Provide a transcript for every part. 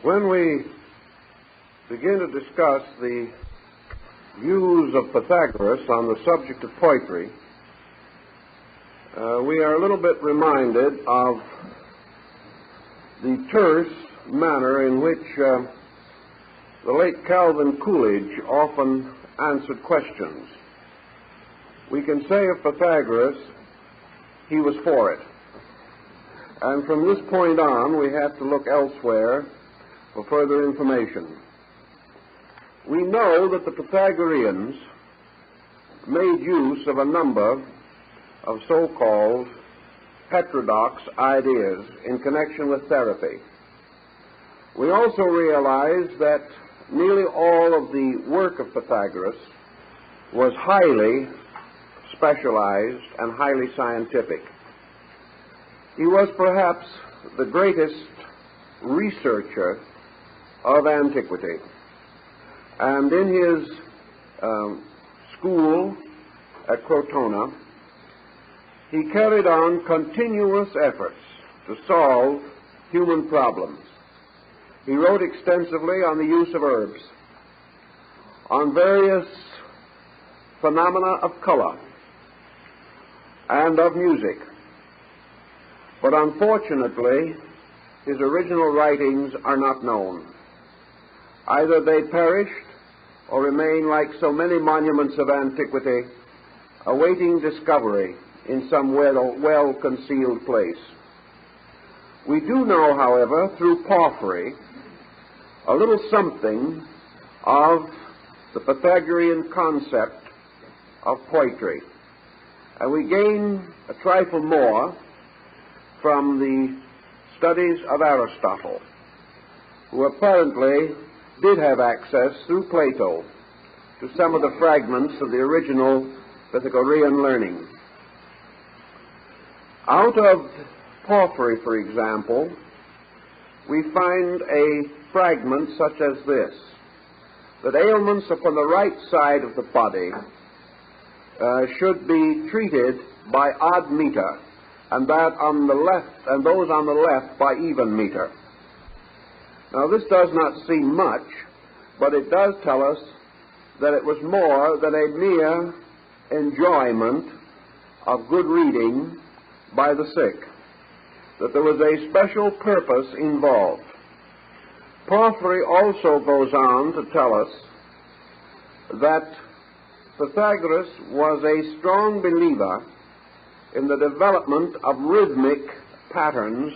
When we begin to discuss the views of Pythagoras on the subject of poetry, we are a little bit reminded of the terse manner in which the late Calvin Coolidge often answered questions. We can say of Pythagoras, he was for it. And from this point on, we have to look elsewhere for further information. We know that the Pythagoreans made use of a number of so-called heterodox ideas in connection with therapy. We also realize that nearly all of the work of Pythagoras was highly specialized and highly scientific. He was perhaps the greatest researcher of antiquity. And in his school at Crotona, he carried on continuous efforts to solve human problems. He wrote extensively on the use of herbs, on various phenomena of color and of music. But unfortunately, his original writings are not known. Either they perished or remain like so many monuments of antiquity, awaiting discovery in some well-concealed place. We do know, however, through Porphyry, a little something of the Pythagorean concept of poetry. And we gain a trifle more from the studies of Aristotle, who apparently did have access through Plato to some of the fragments of the original Pythagorean learning. Out of Porphyry, for example, we find a fragment such as this, that ailments upon the right side of the body should be treated by odd meter, and that on the left, and those on the left by even meter. Now this does not seem much, but it does tell us that it was more than a mere enjoyment of good reading by the sick, that there was a special purpose involved. Porphyry also goes on to tell us that Pythagoras was a strong believer in the development of rhythmic patterns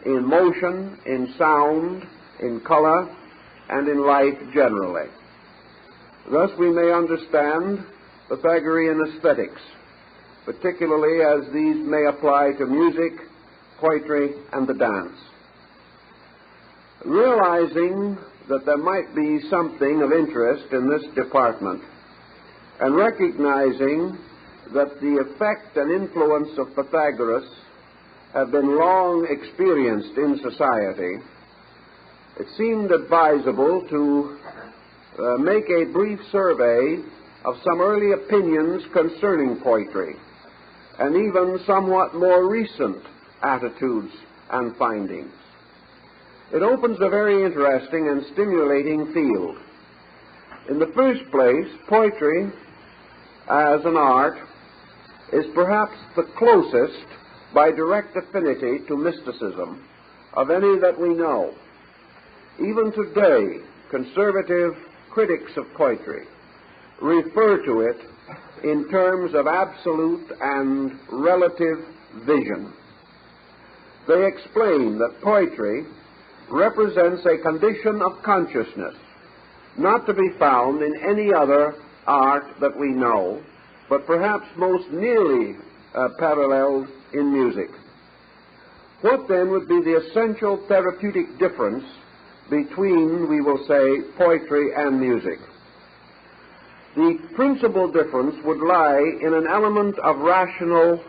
in motion, in sound, in color, and in life generally. Thus we may understand Pythagorean aesthetics, particularly as these may apply to music, poetry, and the dance. Realizing that there might be something of interest in this department, and recognizing that the effect and influence of Pythagoras have been long experienced in society, it seemed advisable to make a brief survey of some early opinions concerning poetry, and even somewhat more recent attitudes and findings. It opens a very interesting and stimulating field. In the first place, poetry as an art is perhaps the closest by direct affinity to mysticism of any that we know. Even today, conservative critics of poetry refer to it in terms of absolute and relative vision. They explain that poetry represents a condition of consciousness not to be found in any other art that we know, but perhaps most nearly paralleled in music. What then would be the essential therapeutic difference between, we will say, poetry and music? The principal difference would lie in an element of rational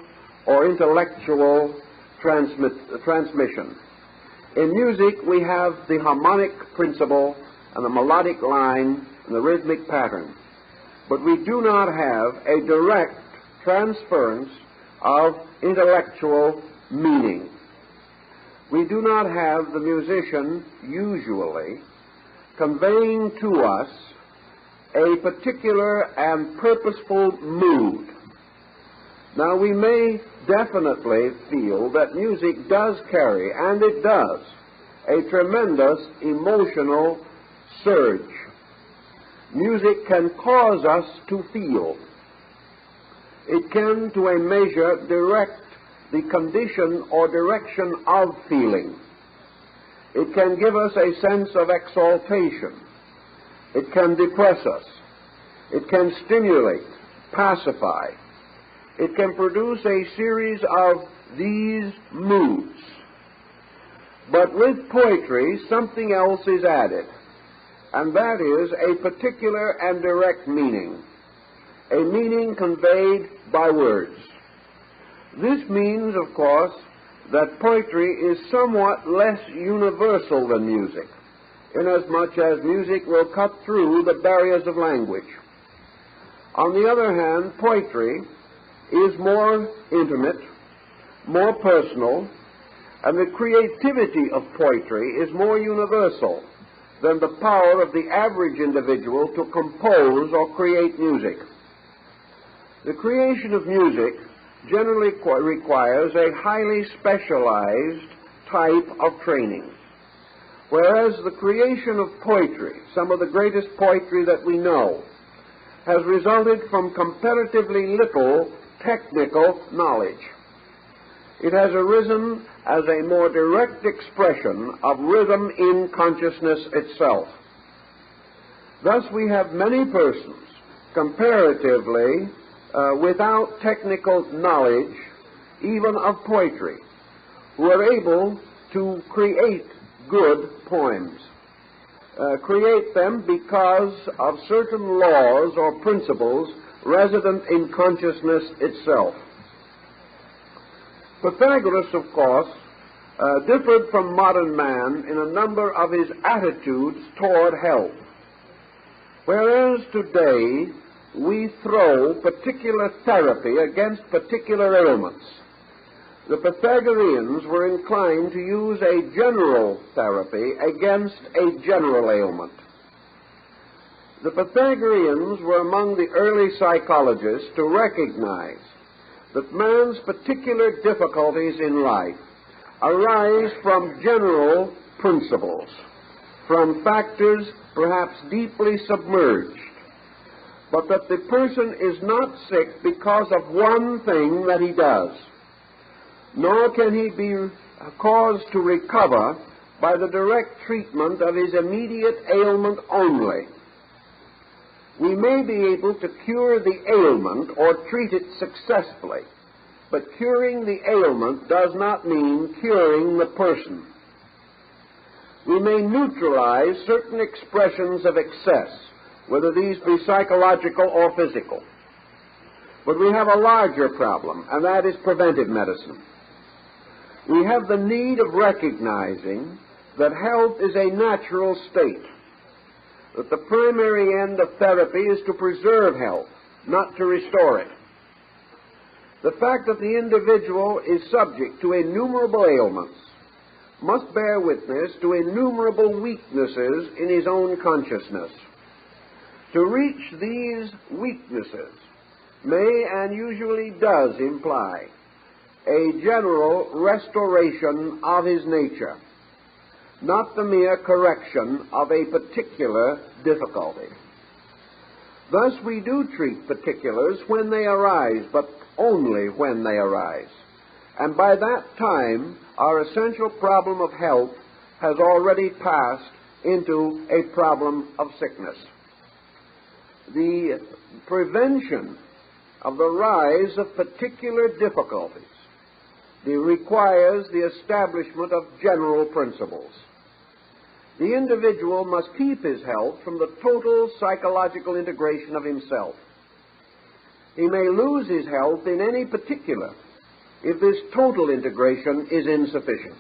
or intellectual transmission. In music, we have the harmonic principle and the melodic line and the rhythmic pattern, but we do not have a direct transference of intellectual meaning. we do not have the musician usually conveying to us a particular and purposeful mood. Now, we may definitely feel that music does carry, and it does, a tremendous emotional surge. Music can cause us to feel. It can, to a measure, direct the condition or direction of feeling. It can give us a sense of exaltation. It can depress us. It can stimulate, pacify. It can produce a series of these moods. But with poetry, something else is added, and that is a particular and direct meaning, a meaning conveyed by words. This means, of course, that poetry is somewhat less universal than music, inasmuch as music will cut through the barriers of language. On the other hand, poetry is more intimate, more personal, and the creativity of poetry is more universal than the power of the average individual to compose or create music. The creation of music generally requires a highly specialized type of training, whereas the creation of poetry, some of the greatest poetry that we know, has resulted from comparatively little technical knowledge. It has arisen as a more direct expression of rhythm in consciousness itself. Thus, we have many persons, comparatively, without technical knowledge, even of poetry, who are able to create good poems. Create them because of certain laws or principles resident in consciousness itself. Pythagoras, of course, differed from modern man in a number of his attitudes toward health. Whereas today we throw particular therapy against particular ailments, the Pythagoreans were inclined to use a general therapy against a general ailment. The Pythagoreans were among the early psychologists to recognize that man's particular difficulties in life arise from general principles, from factors perhaps deeply submerged, but that the person is not sick because of one thing that he does, nor can he be caused to recover by the direct treatment of his immediate ailment only. We may be able to cure the ailment or treat it successfully, but curing the ailment does not mean curing the person. We may neutralize certain expressions of excess, whether these be psychological or physical. But we have a larger problem, and that is preventive medicine. We have the need of recognizing that health is a natural state, that the primary end of therapy is to preserve health, not to restore it. The fact that the individual is subject to innumerable ailments must bear witness to innumerable weaknesses in his own consciousness. To reach these weaknesses may and usually does imply a general restoration of his nature, not the mere correction of a particular difficulty. Thus, we do treat particulars when they arise, but only when they arise. And by that time, our essential problem of health has already passed into a problem of sickness. The prevention of the rise of particular difficulties requires the establishment of general principles. The individual must keep his health from the total psychological integration of himself. He may lose his health in any particular if this total integration is insufficient.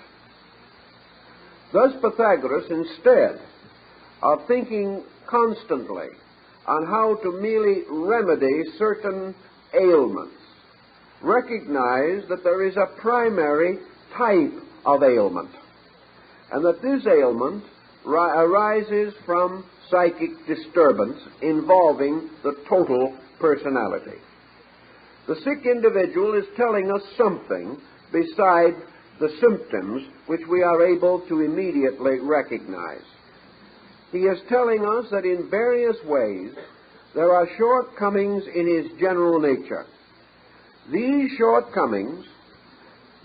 Thus, Pythagoras, instead of thinking constantly on how to merely remedy certain ailments, recognized that there is a primary type of ailment. and that this ailment arises from psychic disturbance involving the total personality. The sick individual is telling us something beside the symptoms which we are able to immediately recognize. He is telling us that in various ways there are shortcomings in his general nature. These shortcomings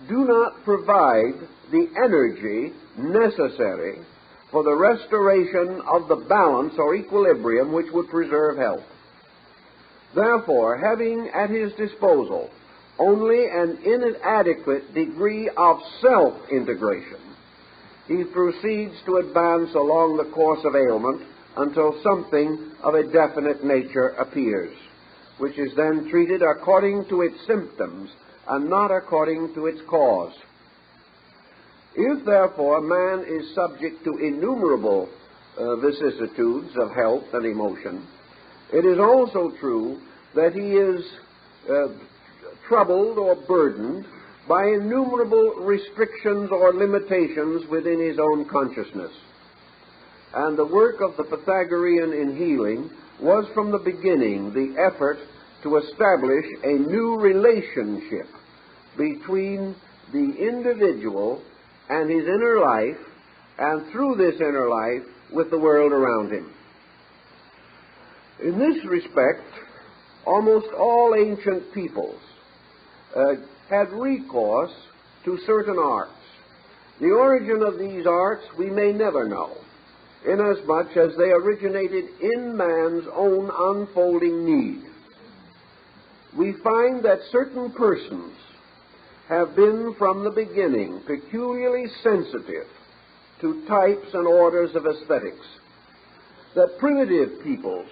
do not provide the energy necessary for the restoration of the balance or equilibrium which would preserve health. Therefore, having at his disposal only an inadequate degree of self-integration, he proceeds to advance along the course of ailment until something of a definite nature appears, which is then treated according to its symptoms and not according to its cause. If, therefore, man is subject to innumerable vicissitudes of health and emotion, it is also true that he is troubled or burdened by innumerable restrictions or limitations within his own consciousness. And the work of the Pythagorean in healing was from the beginning the effort to establish a new relationship between the individual and his inner life, and through this inner life with the world around him. In this respect, almost all ancient peoples had recourse to certain arts. The origin of these arts we may never know, inasmuch as they originated in man's own unfolding need. We find that certain persons have been from the beginning peculiarly sensitive to types and orders of aesthetics. That primitive peoples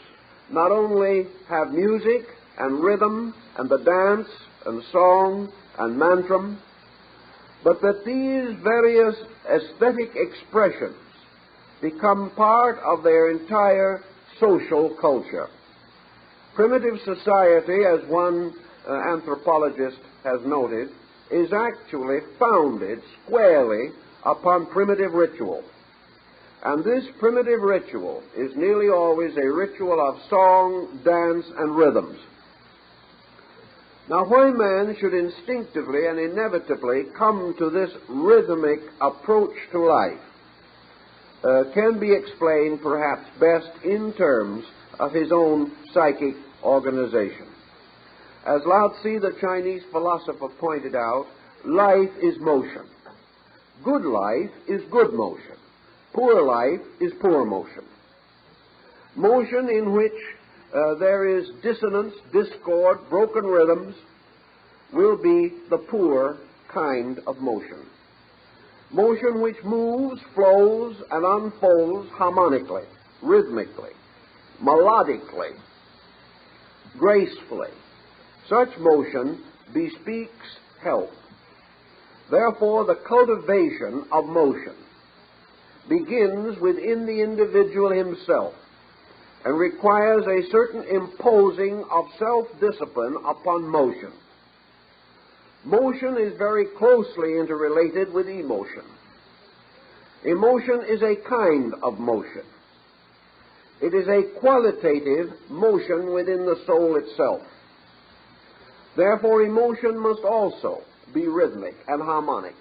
not only have music and rhythm and the dance and song and mantram, but that these various aesthetic expressions become part of their entire social culture. Primitive society, as one anthropologist has noted, is actually founded squarely upon primitive ritual. And this primitive ritual is nearly always a ritual of song, dance, and rhythms. Now, why man should instinctively and inevitably come to this rhythmic approach to life can be explained perhaps best in terms of his own psychic organization. As Lao Tzu, the Chinese philosopher, pointed out, life is motion. Good life is good motion. Poor life is poor motion. Motion in which there is dissonance, discord, broken rhythms will be the poor kind of motion. Motion which moves, flows, and unfolds harmonically, rhythmically, melodically, gracefully. Such motion bespeaks health. Therefore, the cultivation of motion begins within the individual himself and requires a certain imposing of self-discipline upon motion. Motion is very closely interrelated with emotion. Emotion is a kind of motion. It is a qualitative motion within the soul itself. Therefore, emotion must also be rhythmic and harmonic,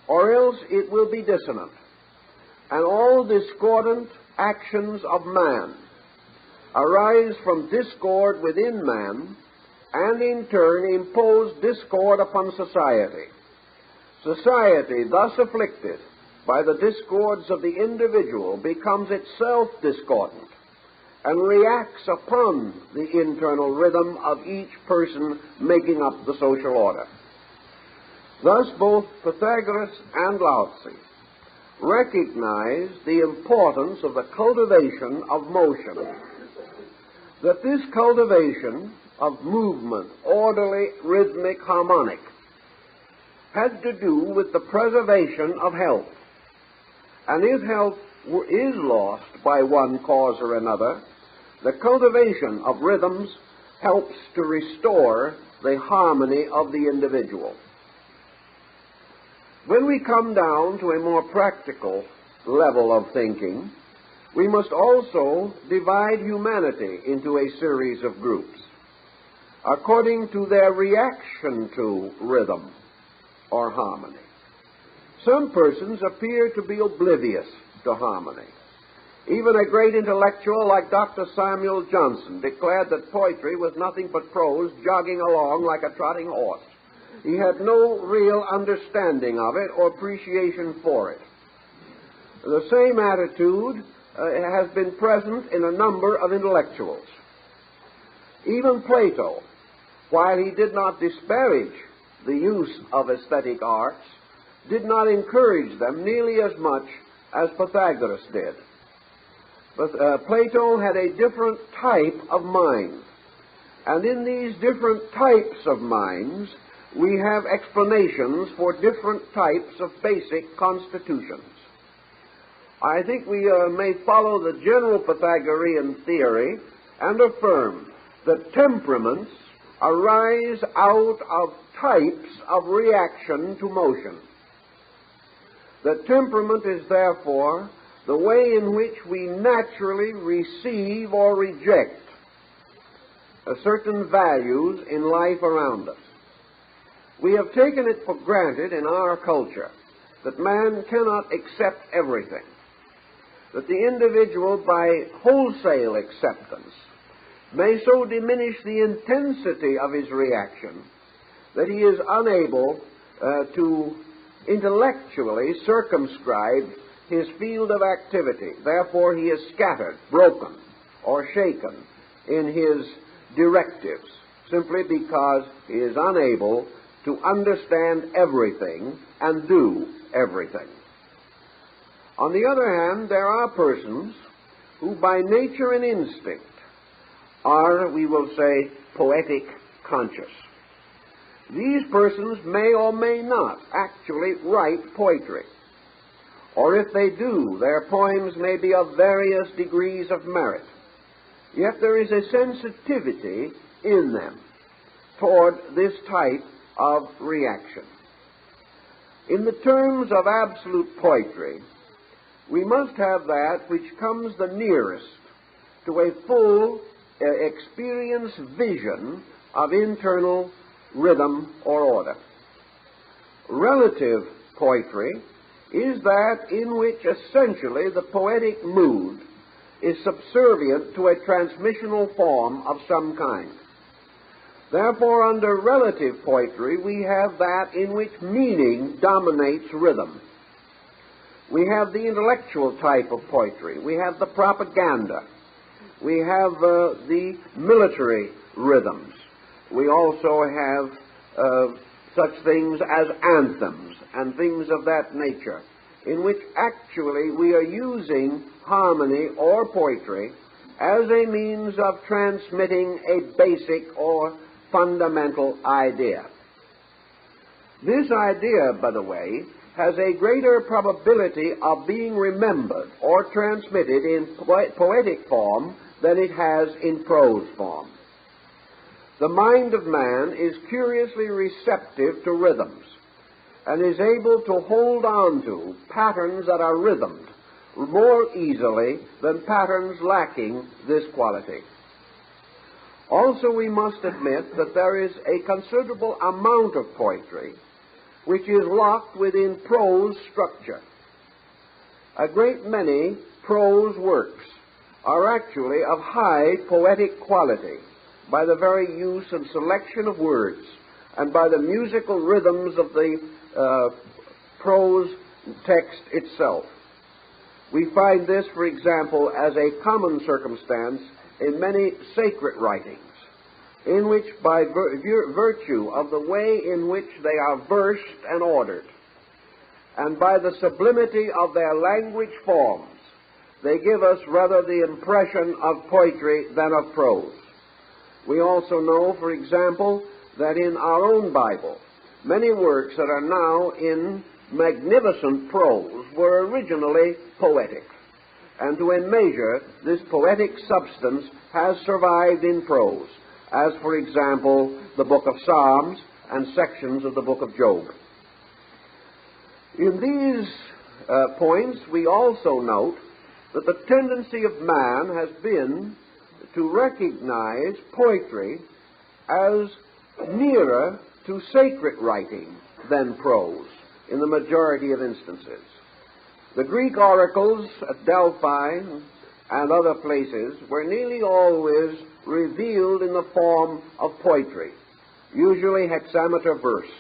or else it will be dissonant, and all discordant actions of man arise from discord within man, and in turn impose discord upon society. Society, thus afflicted by the discords of the individual, becomes itself discordant and reacts upon the internal rhythm of each person making up the social order. Thus, both Pythagoras and Lao Tzu recognize the importance of the cultivation of motion, that this cultivation of movement, orderly, rhythmic, harmonic, had to do with the preservation of health. And if health is lost by one cause or another, the cultivation of rhythms helps to restore the harmony of the individual. When we come down to a more practical level of thinking, we must also divide humanity into a series of groups according to their reaction to rhythm or harmony. Some persons appear to be oblivious to harmony. Even a great intellectual like Dr. Samuel Johnson declared that poetry was nothing but prose jogging along like a trotting horse. He had no real understanding of it or appreciation for it. The same attitude has been present in a number of intellectuals. Even Plato, while he did not disparage the use of aesthetic arts, did not encourage them nearly as much as Pythagoras did. But Plato had a different type of mind. And in these different types of minds, we have explanations for different types of basic constitutions. I think we may follow the general Pythagorean theory and affirm that temperaments arise out of types of reaction to motion. That temperament is therefore the way in which we naturally receive or reject certain values in life around us. We have taken it for granted in our culture that man cannot accept everything, that the individual, by wholesale acceptance, may so diminish the intensity of his reaction that he is unable to intellectually circumscribe his field of activity. Therefore, he is scattered, broken, or shaken in his directives, simply because he is unable to understand everything and do everything. On the other hand, there are persons who by nature and instinct are, we will say, poetic conscious. These persons may or may not actually write poetry, or if they do, their poems may be of various degrees of merit. Yet there is a sensitivity in them toward this type of reaction. In the terms of absolute poetry, we must have that which comes the nearest to a full experience vision of internal rhythm or order. Relative poetry is that in which essentially the poetic mood is subservient to a transmissional form of some kind. Therefore, under relative poetry, we have that in which meaning dominates rhythm. We have the intellectual type of poetry. We have the propaganda. We have the military rhythms. We also have such things as anthems and things of that nature, in which actually we are using harmony or poetry as a means of transmitting a basic or fundamental idea. This idea, by the way, has a greater probability of being remembered or transmitted in poetic form than it has in prose form. The mind of man is curiously receptive to rhythms and is able to hold on to patterns that are rhythmed more easily than patterns lacking this quality. Also, we must admit that there is a considerable amount of poetry which is locked within prose structure. A great many prose works are actually of high poetic quality by the very use and selection of words and by the musical rhythms of the prose text itself. We find this, for example, as a common circumstance in many sacred writings, in which by virtue of the way in which they are versed and ordered, and by the sublimity of their language forms, they give us rather the impression of poetry than of prose. We also know, for example, that in our own Bible, many works that are now in magnificent prose were originally poetic. And to a measure, this poetic substance has survived in prose, as, for example, the book of Psalms and sections of the book of Job. In these points, we also note that the tendency of man has been to recognize poetry as nearer to sacred writing than prose in the majority of instances. The Greek oracles at Delphi and other places were nearly always revealed in the form of poetry, usually hexameter verse.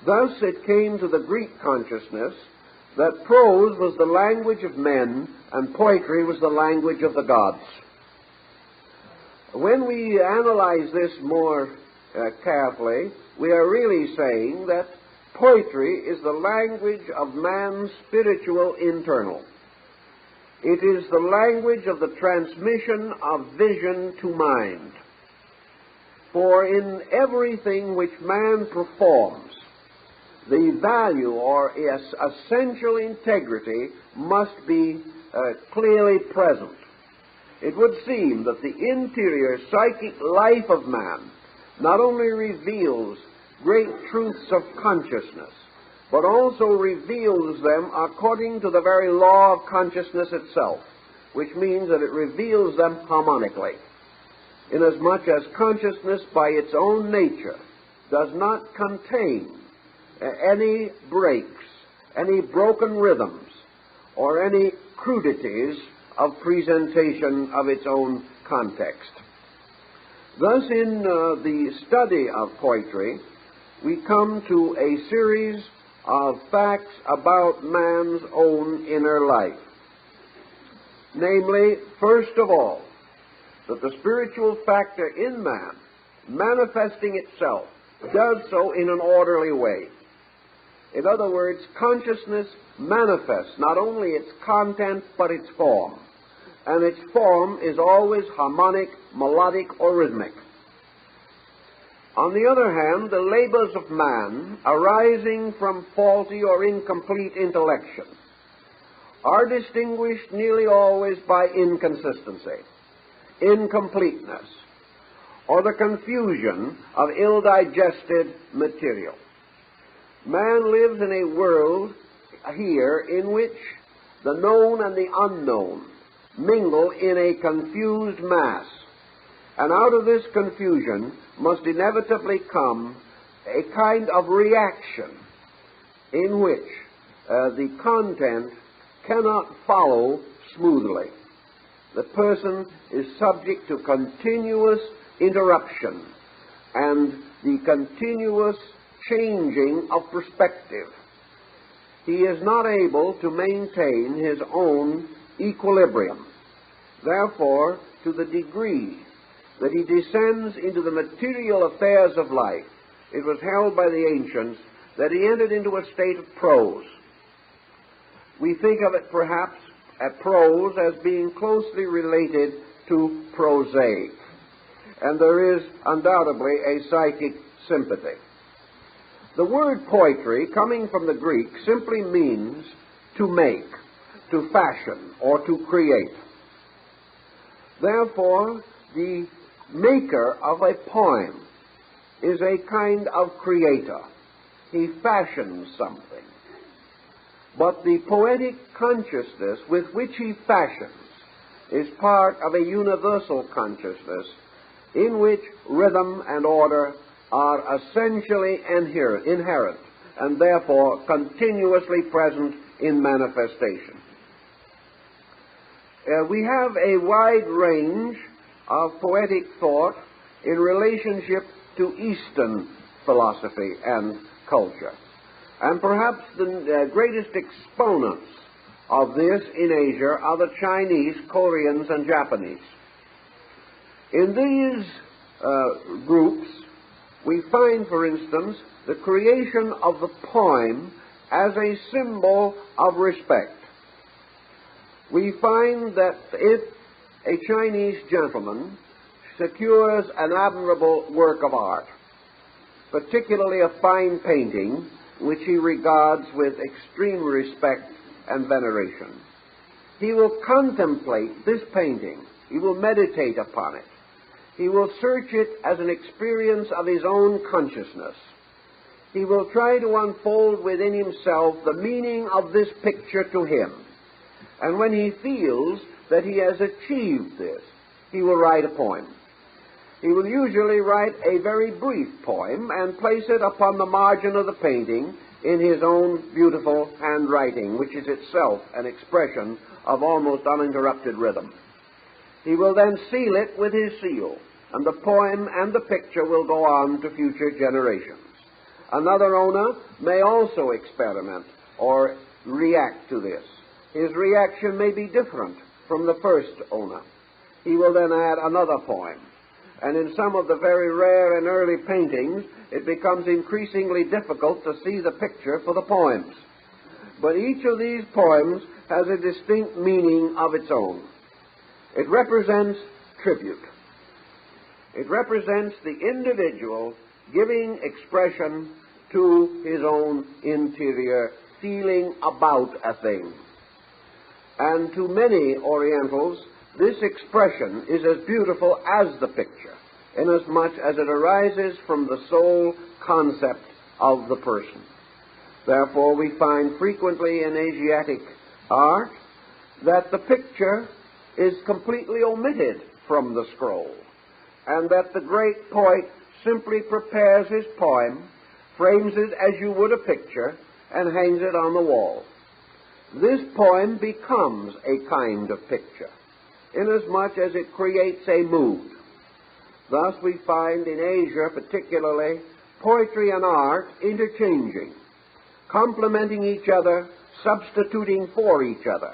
Thus it came to the Greek consciousness that prose was the language of men and poetry was the language of the gods. When we analyze this more carefully, we are really saying that poetry is the language of man's spiritual internal. It is the language of the transmission of vision to mind. For in everything which man performs, the value or essential integrity must be clearly present. It would seem that the interior psychic life of man not only reveals great truths of consciousness, but also reveals them according to the very law of consciousness itself, which means that it reveals them harmonically, inasmuch as consciousness by its own nature does not contain any breaks, any broken rhythms, or any crudities of presentation of its own context. Thus, in the study of poetry, we come to a series of facts about man's own inner life. Namely, first of all, that the spiritual factor in man, manifesting itself, does so in an orderly way. In other words, consciousness manifests not only its content, but its form. And its form is always harmonic, melodic, or rhythmic. On the other hand, the labors of man, arising from faulty or incomplete intellection, are distinguished nearly always by inconsistency, incompleteness, or the confusion of ill-digested material. Man lives in a world here in which the known and the unknown mingle in a confused mass, and out of this confusion must inevitably come a kind of reaction in which the content cannot follow smoothly. The person is subject to continuous interruption and the continuous changing of perspective. He is not able to maintain his own equilibrium. Therefore, to the degree that he descends into the material affairs of life, it was held by the ancients that he entered into a state of prose. We think of it perhaps at prose as being closely related to prosaic, and there is undoubtedly a psychic sympathy. The word poetry, coming from the Greek, simply means to make, to fashion, or to create. Therefore, the maker of a poem is a kind of creator. He fashions something. But the poetic consciousness with which he fashions is part of a universal consciousness in which rhythm and order are essentially inherent and therefore continuously present in manifestation. We have a wide range of poetic thought in relationship to Eastern philosophy and culture. And perhaps the greatest exponents of this in Asia are the Chinese, Koreans, and Japanese. In these groups, we find, for instance, the creation of the poem as a symbol of respect. We find that if a Chinese gentleman secures an admirable work of art, particularly a fine painting, which he regards with extreme respect and veneration, he will contemplate this painting. He will meditate upon it. He will search it as an experience of his own consciousness. he will try to unfold within himself the meaning of this picture to him. And when he feels that he has achieved this, he will write a poem. He will usually write a very brief poem and place it upon the margin of the painting in his own beautiful handwriting, which is itself an expression of almost uninterrupted rhythm. He will then seal it with his seal, and the poem and the picture will go on to future generations. Another owner may also experiment or react to this. His reaction may be different from the first owner. He will then add another poem. And in some of the very rare and early paintings, it becomes increasingly difficult to see the picture for the poems. But each of these poems has a distinct meaning of its own. It represents tribute. It represents the individual giving expression to his own interior feeling about a thing. And to many Orientals, this expression is as beautiful as the picture, inasmuch as it arises from the sole concept of the person. Therefore, we find frequently in Asiatic art that the picture is completely omitted from the scroll, and that the great poet simply prepares his poem, frames it as you would a picture, and hangs it on the wall. This poem becomes a kind of picture, inasmuch as it creates a mood. Thus we find in Asia particularly poetry and art interchanging, complementing each other, substituting for each other.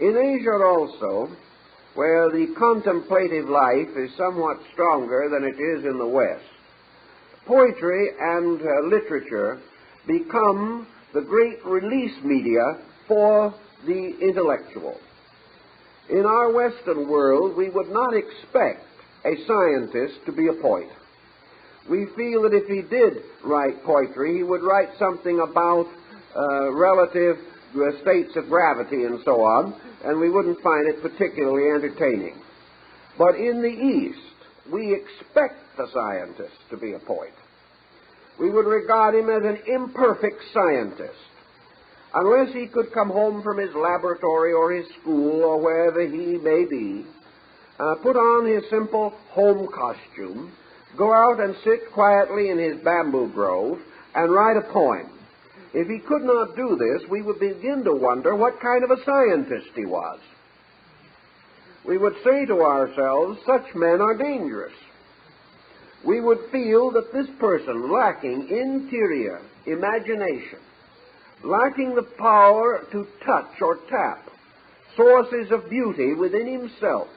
In Asia also, where the contemplative life is somewhat stronger than it is in the West, poetry and literature become the great release media for the intellectual. In our Western world, we would not expect a scientist to be a poet. We feel that if he did write poetry, he would write something about relative states of gravity and so on, and we wouldn't find it particularly entertaining. But in the East, we expect the scientist to be a poet. We would regard him as an imperfect scientist. Unless he could come home from his laboratory or his school or wherever he may be, put on his simple home costume, go out and sit quietly in his bamboo grove and write a poem. If he could not do this, we would begin to wonder what kind of a scientist he was. We would say to ourselves, such men are dangerous. We would feel that this person, lacking interior imagination, lacking the power to touch or tap sources of beauty within himself,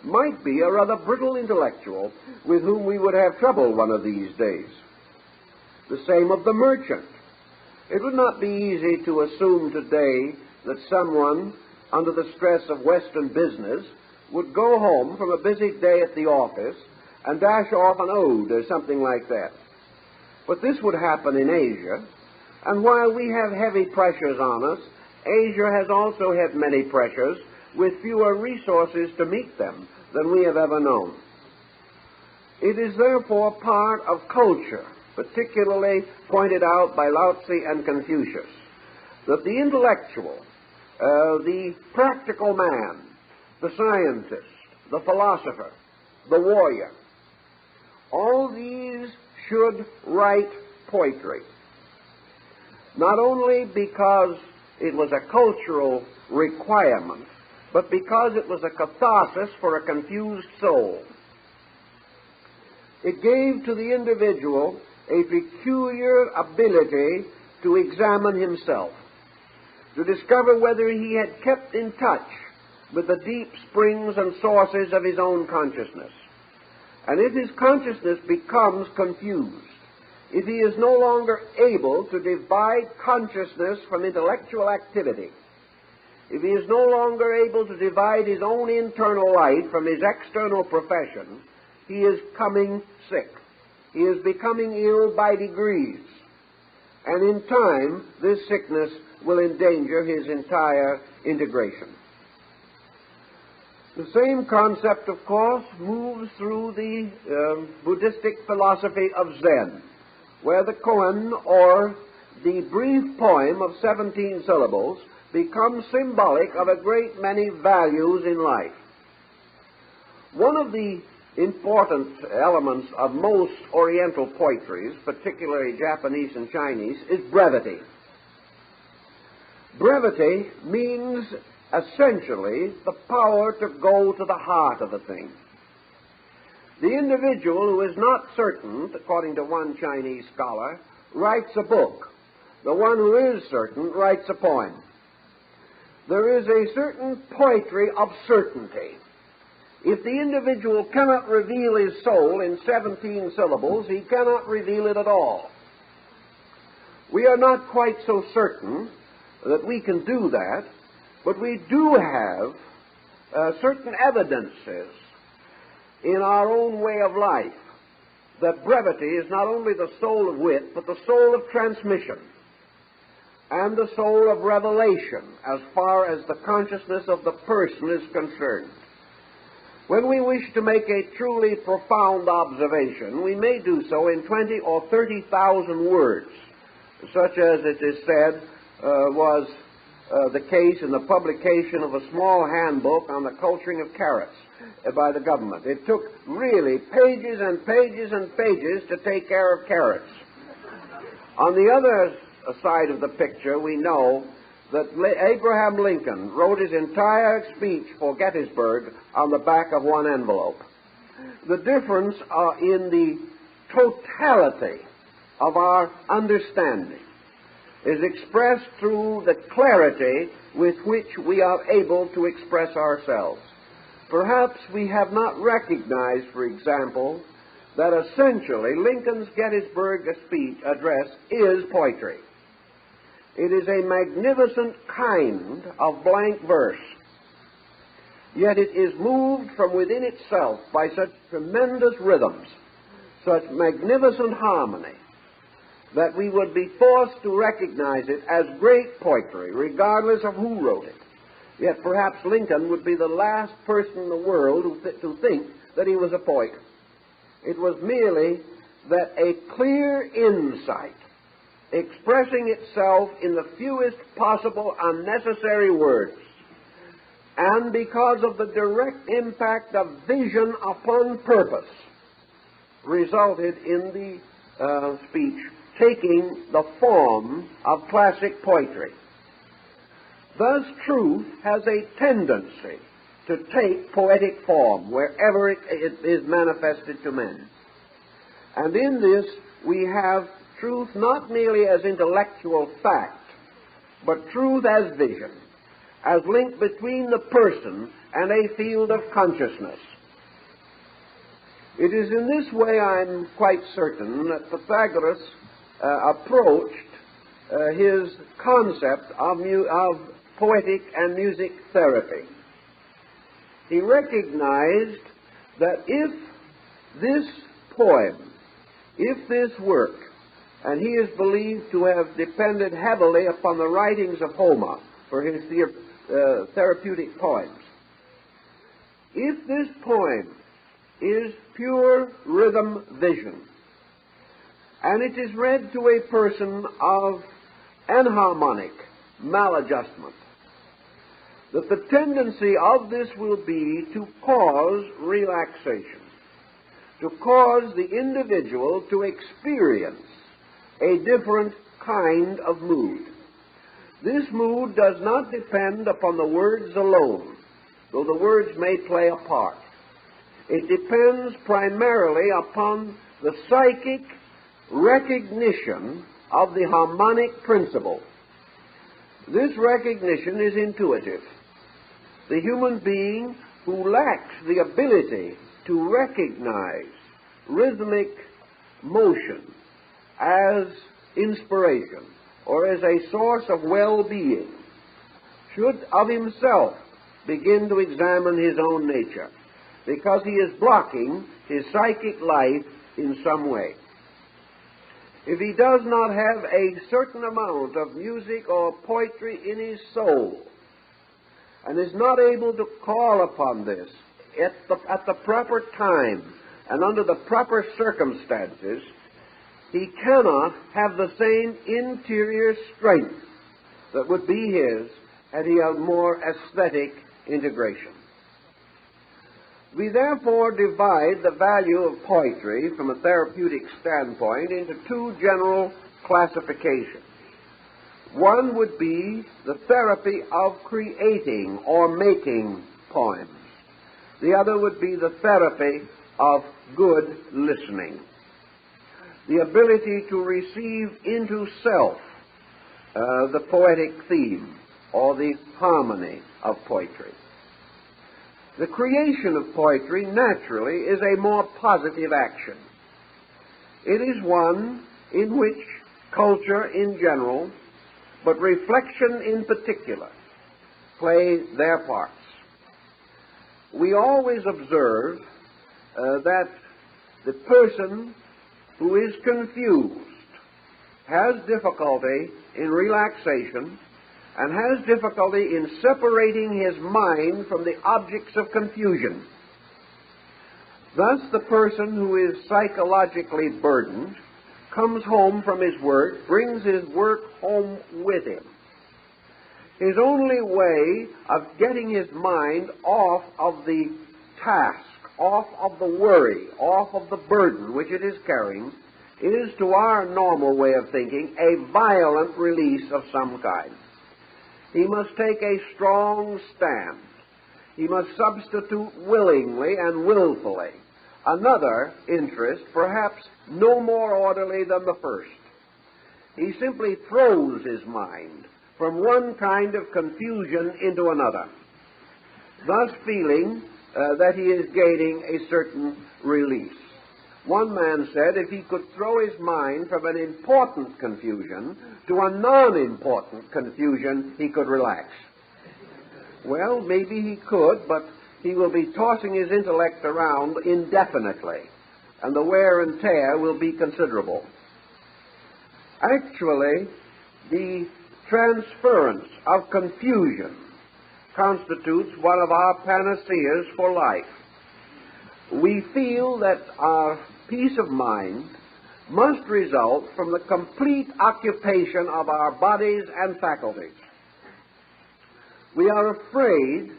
might be a rather brittle intellectual with whom we would have trouble one of these days. The same of the merchant. It would not be easy to assume today that someone, under the stress of Western business, would go home from a busy day at the office and dash off an ode or something like that. But this would happen in Asia, and while we have heavy pressures on us, Asia has also had many pressures with fewer resources to meet them than we have ever known. It is therefore part of culture, particularly pointed out by Lao Tzu and Confucius, that the intellectual, the practical man, the scientist, the philosopher, the warrior, all these should write poetry, not only because it was a cultural requirement, but because it was a catharsis for a confused soul. It gave to the individual a peculiar ability to examine himself, to discover whether he had kept in touch with the deep springs and sources of his own consciousness. And if his consciousness becomes confused, if he is no longer able to divide consciousness from intellectual activity, if he is no longer able to divide his own internal life from his external profession, he is coming sick. He is becoming ill by degrees. And in time, this sickness will endanger his entire integration. The same concept, of course, moves through the Buddhistic philosophy of Zen. where the koan, or the brief poem of 17 syllables, becomes symbolic of a great many values in life. One of the important elements of most Oriental poetries, particularly Japanese and Chinese, is brevity. Brevity means essentially the power to go to the heart of a thing. The individual who is not certain, according to one Chinese scholar, writes a book. The one who is certain writes a poem. There is a certain poetry of certainty. If the individual cannot reveal his soul in 17 syllables, he cannot reveal it at all. We are not quite so certain that we can do that, but we do have certain evidences in our own way of life that brevity is not only the soul of wit, but the soul of transmission and the soul of revelation as far as the consciousness of the person is concerned. When we wish to make a truly profound observation, we may do so in 20 or 30,000 words, such as it is said was the case in the publication of a small handbook on the culturing of carrots by the government. It took really pages and pages and pages to take care of carrots. On the other side of the picture, we know that Abraham Lincoln wrote his entire speech for Gettysburg on the back of one envelope. The difference in the totality of our understanding is expressed through the clarity with which we are able to express ourselves. Perhaps we have not recognized, for example, that essentially Lincoln's Gettysburg speech address is poetry. It is a magnificent kind of blank verse, yet it is moved from within itself by such tremendous rhythms, such magnificent harmony, that we would be forced to recognize it as great poetry, regardless of who wrote it. Yet perhaps Lincoln would be the last person in the world to think that he was a poet. It was merely that a clear insight, expressing itself in the fewest possible unnecessary words, and because of the direct impact of vision upon purpose, resulted in the speech taking the form of classic poetry. Thus, truth has a tendency to take poetic form wherever it is manifested to men. And in this, we have truth not merely as intellectual fact, but truth as vision, as link between the person and a field of consciousness. It is in this way, I'm quite certain, that Pythagoras approached his concept of poetic and music therapy. He recognized that if this poem, if this work, and he is believed to have depended heavily upon the writings of Homer for his therapeutic poems, if this poem is pure rhythm vision, and it is read to a person of enharmonic maladjustment, that the tendency of this will be to cause relaxation, to cause the individual to experience a different kind of mood. This mood does not depend upon the words alone, though the words may play a part. It depends primarily upon the psychic recognition of the harmonic principle. This recognition is intuitive. The human being who lacks the ability to recognize rhythmic motion as inspiration or as a source of well-being should of himself begin to examine his own nature, because he is blocking his psychic life in some way. If he does not have a certain amount of music or poetry in his soul, and is not able to call upon this at the proper time and under the proper circumstances, he cannot have the same interior strength that would be his had he had more aesthetic integration. We therefore divide the value of poetry from a therapeutic standpoint into two general classifications. One would be the therapy of creating or making poems. The other would be the therapy of good listening. The ability to receive into self the poetic theme or the harmony of poetry. The creation of poetry, naturally, is a more positive action. It is one in which culture in general, but reflection in particular, play their parts. We always observe that the person who is confused has difficulty in relaxation and has difficulty in separating his mind from the objects of confusion. Thus, the person who is psychologically burdened comes home from his work, brings his work home with him. His only way of getting his mind off of the task, off of the worry, off of the burden which it is carrying, is, to our normal way of thinking, a violent release of some kind. He must take a strong stand. He must substitute willingly and willfully another interest, perhaps no more orderly than the first. He simply throws his mind from one kind of confusion into another, thus feeling that he is gaining a certain release. One man said if he could throw his mind from an important confusion to a non-important confusion, he could relax. Well, maybe he could, but he will be tossing his intellect around indefinitely, and the wear and tear will be considerable. Actually, the transference of confusion constitutes one of our panaceas for life. We feel that our peace of mind must result from the complete occupation of our bodies and faculties. We are afraid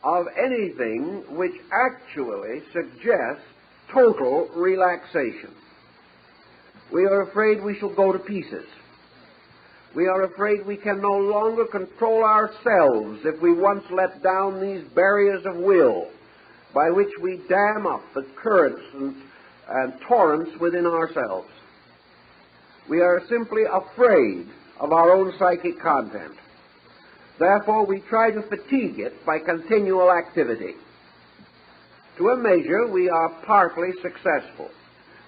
of anything which actually suggests total relaxation. We are afraid we shall go to pieces. We are afraid we can no longer control ourselves if we once let down these barriers of will by which we dam up the currents and torrents within ourselves. We are simply afraid of our own psychic content. Therefore, we try to fatigue it by continual activity. To a measure, we are partly successful.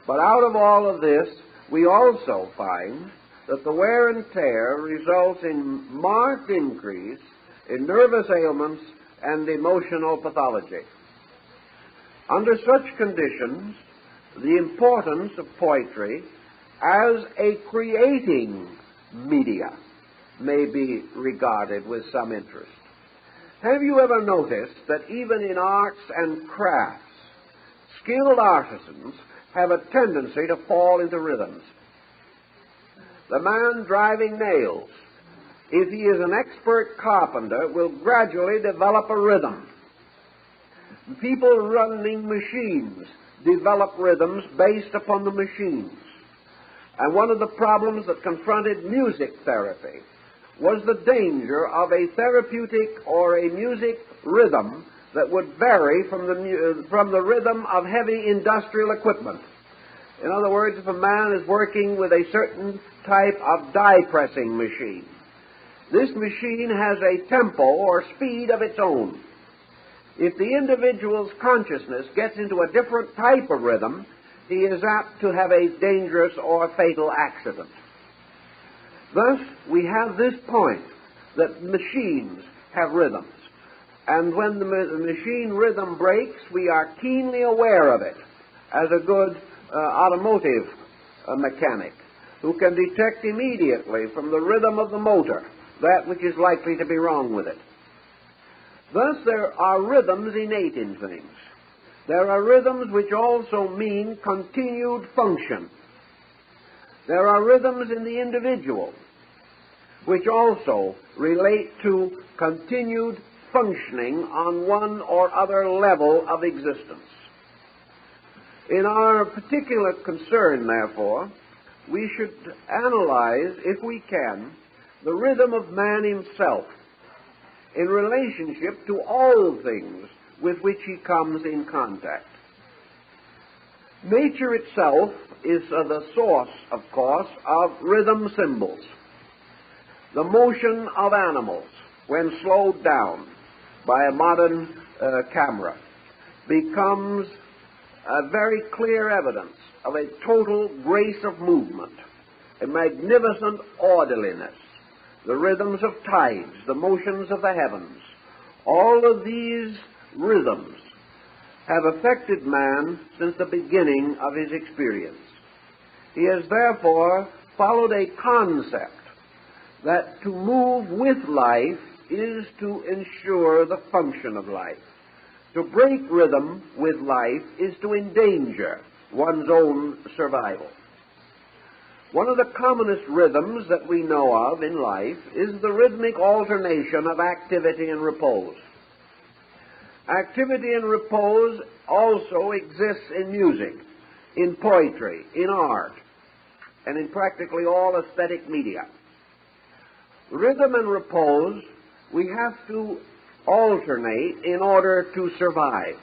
But out of all of this, we also find that the wear and tear results in marked increase in nervous ailments and emotional pathology. Under such conditions, the importance of poetry as a creating media may be regarded with some interest. Have you ever noticed that even in arts and crafts, skilled artisans have a tendency to fall into rhythms? The man driving nails, if he is an expert carpenter, will gradually develop a rhythm. People running machines develop rhythms based upon the machines. And one of the problems that confronted music therapy was the danger of a therapeutic or a music rhythm that would vary from the rhythm of heavy industrial equipment. In other words, if a man is working with a certain type of die-pressing machine, this machine has a tempo or speed of its own. If the individual's consciousness gets into a different type of rhythm, he is apt to have a dangerous or fatal accident. Thus, we have this point that machines have rhythms. And when the machine rhythm breaks, we are keenly aware of it as a good automotive mechanic who can detect immediately from the rhythm of the motor that which is likely to be wrong with it. Thus, there are rhythms innate in things. There are rhythms which also mean continued function. There are rhythms in the individual which also relate to continued functioning on one or other level of existence. In our particular concern, therefore, we should analyze, if we can, the rhythm of man himself in relationship to all things with which he comes in contact. Nature itself is the source, of course, of rhythm symbols. The motion of animals, when slowed down by a modern camera, becomes a very clear evidence of a total grace of movement, a magnificent orderliness, the rhythms of tides, the motions of the heavens. All of these rhythms have affected man since the beginning of his experience. He has therefore followed a concept that to move with life is to ensure the function of life. To break rhythm with life is to endanger one's own survival. One of the commonest rhythms that we know of in life is the rhythmic alternation of activity and repose. Activity and repose also exists in music, in poetry, in art, and in practically all aesthetic media. Rhythm and repose we have to alternate in order to survive.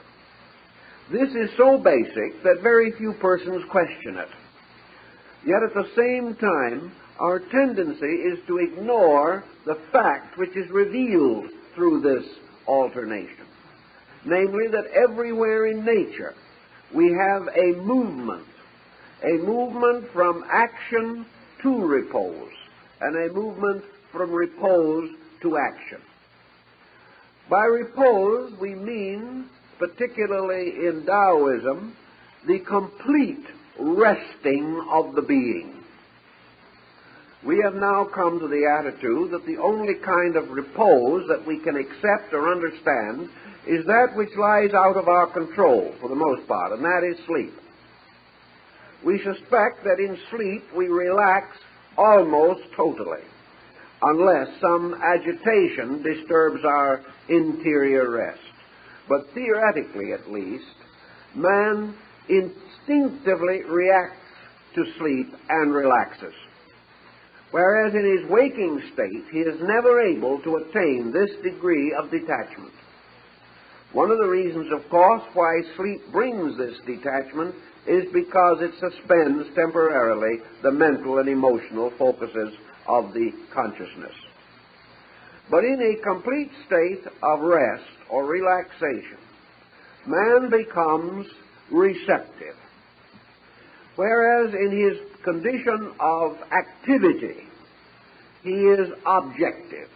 This is so basic that very few persons question it. Yet at the same time, our tendency is to ignore the fact which is revealed through this alternation. Namely, that everywhere in nature we have a movement from action to repose, and a movement from repose to action. By repose, we mean, particularly in Taoism, the complete resting of the being. We have now come to the attitude that the only kind of repose that we can accept or understand is that which lies out of our control, for the most part, and that is sleep. We suspect that in sleep we relax almost totally, unless some agitation disturbs our interior rest. But theoretically, at least, man instinctively reacts to sleep and relaxes, whereas in his waking state he is never able to attain this degree of detachment. One of the reasons, of course, why sleep brings this detachment is because it suspends temporarily the mental and emotional focuses of the consciousness. But in a complete state of rest or relaxation, man becomes receptive, whereas in his condition of activity, he is objective.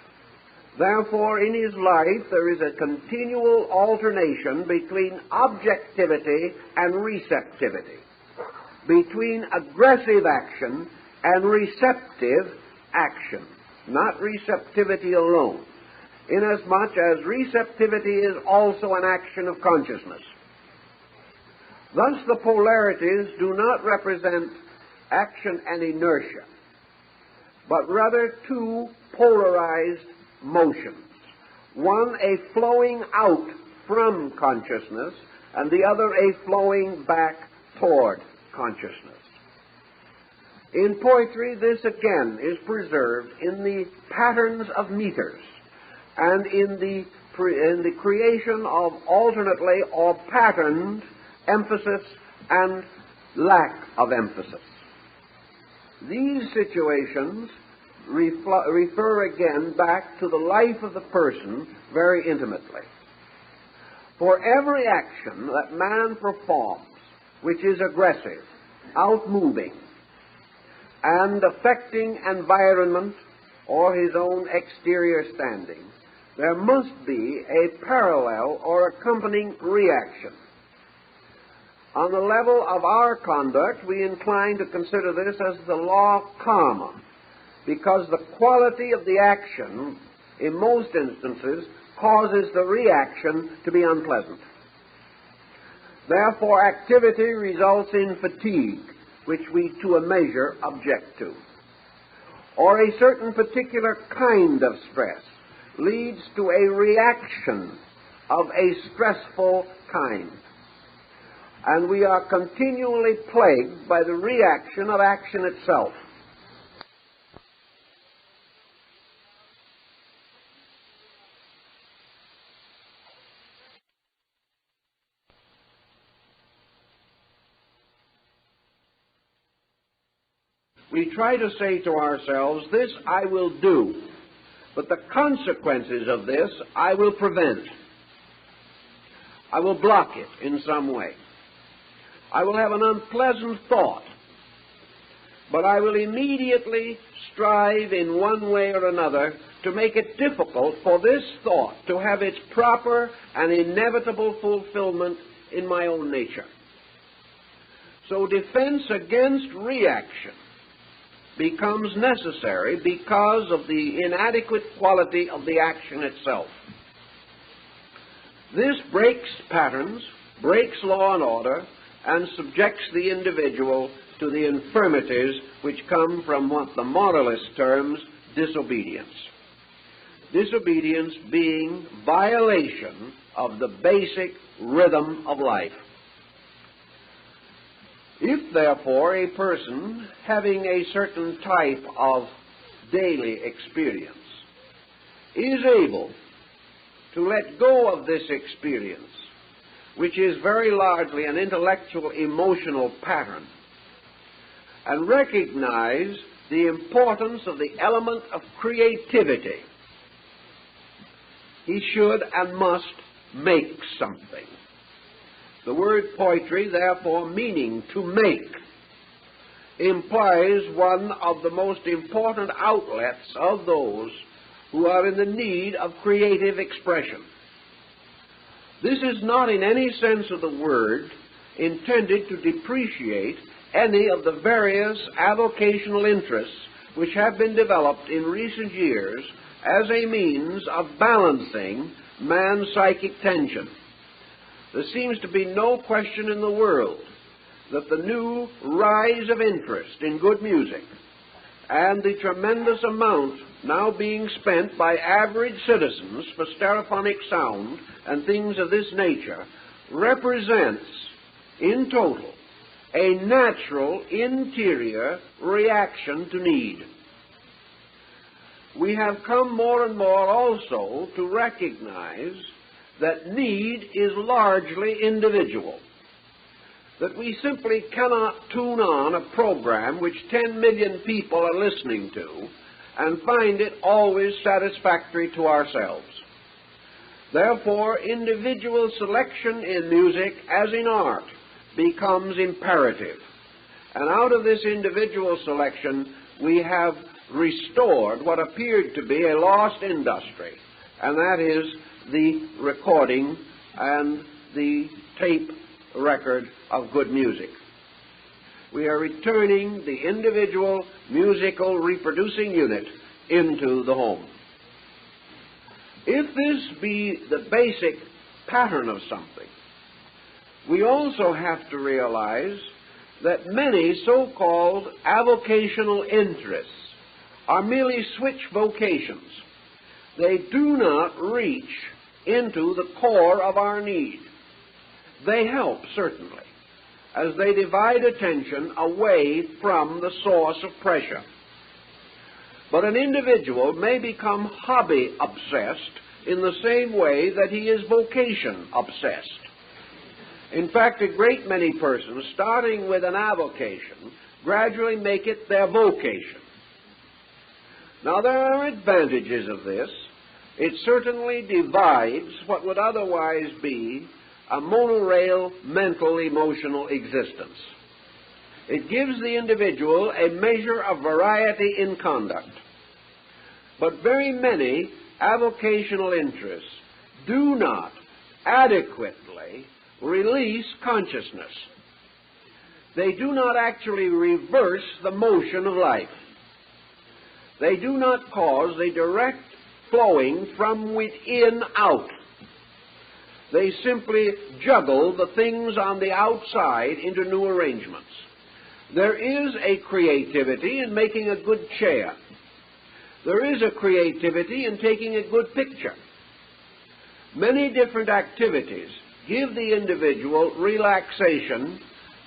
Therefore, in his life, there is a continual alternation between objectivity and receptivity, between aggressive action and receptive action, not receptivity alone, inasmuch as receptivity is also an action of consciousness. Thus, the polarities do not represent action and inertia, but rather two polarized motions, one a flowing out from consciousness and the other a flowing back toward consciousness. In poetry, this again is preserved in the patterns of meters and in the creation of alternately or patterned emphasis and lack of emphasis. These situations refer again back to the life of the person very intimately. For every action that man performs which is aggressive, outmoving, and affecting environment or his own exterior standing, there must be a parallel or accompanying reaction. On the level of our conduct, we incline to consider this as the law of karma, because the quality of the action, in most instances, causes the reaction to be unpleasant. Therefore, activity results in fatigue, which we to a measure object to, or a certain particular kind of stress leads to a reaction of a stressful kind, and we are continually plagued by the reaction of action itself. We try to say to ourselves, this I will do, but the consequences of this I will prevent. I will block it in some way. I will have an unpleasant thought, but I will immediately strive in one way or another to make it difficult for this thought to have its proper and inevitable fulfillment in my own nature. So defense against reaction becomes necessary because of the inadequate quality of the action itself. This breaks patterns, breaks law and order, and subjects the individual to the infirmities which come from what the moralist terms disobedience. Disobedience being violation of the basic rhythm of life. If, therefore, a person having a certain type of daily experience is able to let go of this experience, which is very largely an intellectual, emotional pattern, and recognize the importance of the element of creativity, he should and must make something. The word poetry, therefore, meaning to make, implies one of the most important outlets of those who are in the need of creative expression. This is not in any sense of the word intended to depreciate any of the various avocational interests which have been developed in recent years as a means of balancing man's psychic tension. There seems to be no question in the world that the new rise of interest in good music and the tremendous amount now being spent by average citizens for stereophonic sound and things of this nature represents, in total, a natural interior reaction to need. We have come more and more also to recognize that need is largely individual, that we simply cannot tune on a program which 10 million people are listening to and find it always satisfactory to ourselves. Therefore, individual selection in music, as in art, becomes imperative. And out of this individual selection, we have restored what appeared to be a lost industry, and that is the recording and the tape record of good music. We are returning the individual musical reproducing unit into the home. If this be the basic pattern of something, we also have to realize that many so-called avocational interests are merely switch vocations. They do not reach into the core of our need. They help, certainly, as they divide attention away from the source of pressure. But an individual may become hobby-obsessed in the same way that he is vocation-obsessed. In fact, a great many persons, starting with an avocation, gradually make it their vocation. Now, there are advantages of this. It certainly divides what would otherwise be a monorail mental emotional existence. It gives the individual a measure of variety in conduct. But very many avocational interests do not adequately release consciousness. They do not actually reverse the motion of life. They do not cause the direct flowing from within out. They simply juggle the things on the outside into new arrangements. There is a creativity in making a good chair. There is a creativity in taking a good picture. Many different activities give the individual relaxation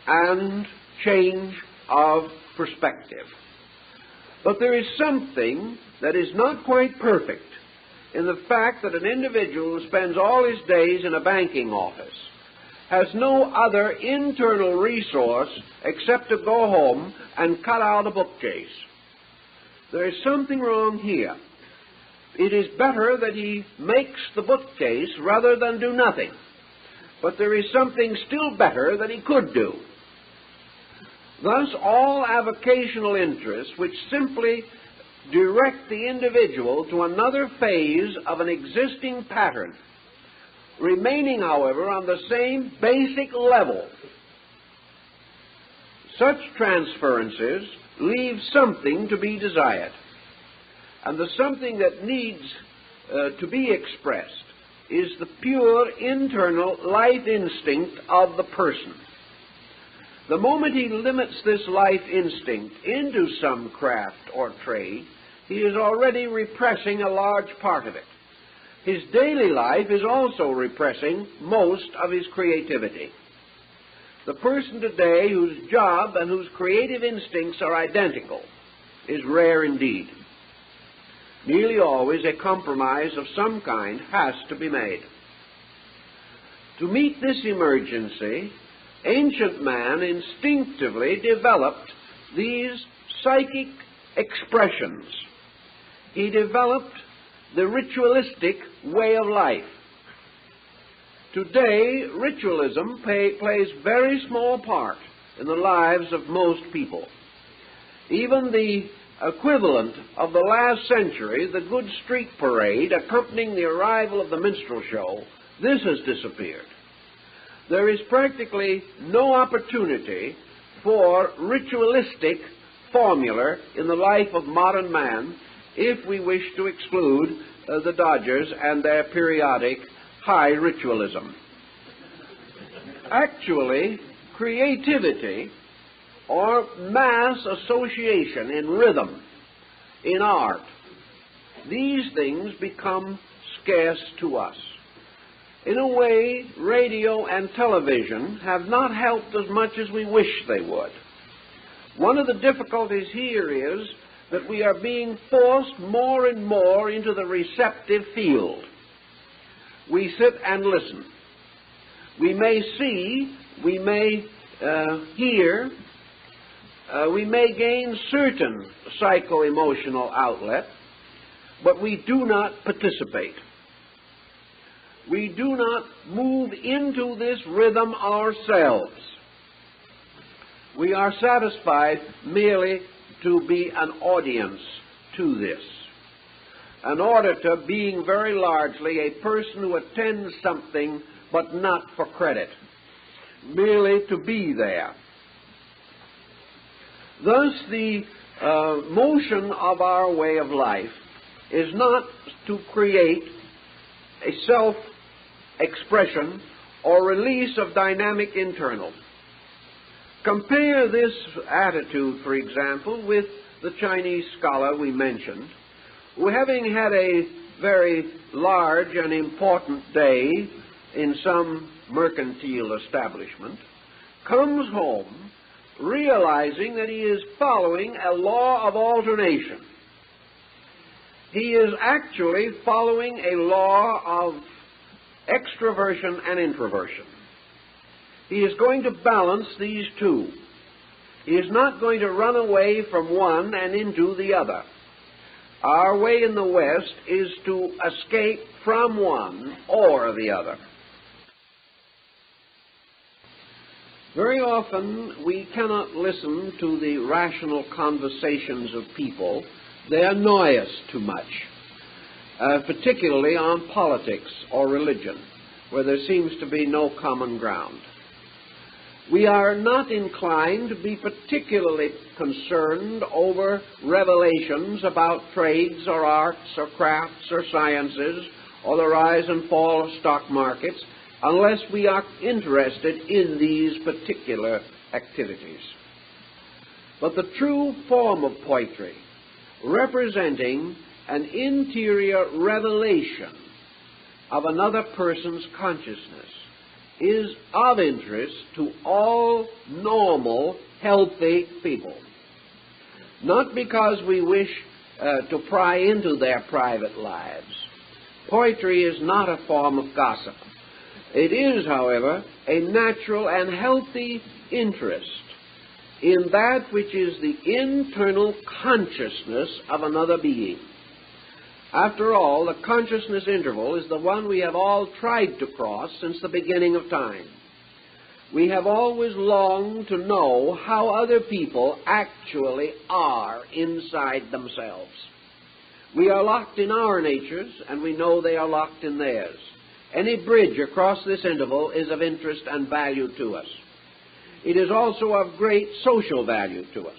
and change of perspective. But there is something that is not quite perfect in the fact that an individual who spends all his days in a banking office has no other internal resource except to go home and cut out a bookcase. There is something wrong here. It is better that he makes the bookcase rather than do nothing. But there is something still better that he could do. Thus, all avocational interests which simply direct the individual to another phase of an existing pattern, remaining, however, on the same basic level, such transferences leave something to be desired. And the something that needs to be expressed is the pure internal life instinct of the person. The moment he limits this life instinct into some craft or trade, he is already repressing a large part of it. His daily life is also repressing most of his creativity. The person today whose job and whose creative instincts are identical is rare indeed. Nearly always a compromise of some kind has to be made. To meet this emergency, ancient man instinctively developed these psychic expressions. He developed the ritualistic way of life. Today, ritualism plays very small part in the lives of most people. Even the equivalent of the last century, the good street parade accompanying the arrival of the minstrel show, this has disappeared. There is practically no opportunity for ritualistic formula in the life of modern man if we wish to exclude the Dodgers and their periodic high ritualism. Actually, creativity or mass association in rhythm, in art, these things become scarce to us. In a way, radio and television have not helped as much as we wish they would. One of the difficulties here is that we are being forced more and more into the receptive field. We sit and listen. We may see, we may hear, we may gain certain psycho-emotional outlet, but we do not participate. We do not move into this rhythm ourselves. We are satisfied merely to be an audience to this. An auditor being very largely a person who attends something but not for credit, merely to be there. Thus, the motion of our way of life is not to create a self-expression or release of dynamic internal. Compare this attitude, for example, with the Chinese scholar we mentioned, who, having had a very large and important day in some mercantile establishment, comes home realizing that he is following a law of alternation. He is actually following a law of extroversion and introversion. He is going to balance these two. He is not going to run away from one and into the other. Our way in the West is to escape from one or the other. Very often we cannot listen to the rational conversations of people. They annoy us too much, particularly on politics or religion, where there seems to be no common ground. We are not inclined to be particularly concerned over revelations about trades or arts or crafts or sciences or the rise and fall of stock markets unless we are interested in these particular activities. but the true form of poetry, representing an interior revelation of another person's consciousness, is of interest to all normal, healthy people. Not because we wish to pry into their private lives. Poetry is not a form of gossip. It is, however, a natural and healthy interest in that which is the internal consciousness of another being. After all, the consciousness interval is the one we have all tried to cross since the beginning of time. We have always longed to know how other people actually are inside themselves. We are locked in our natures, and we know they are locked in theirs. Any bridge across this interval is of interest and value to us. It is also of great social value to us,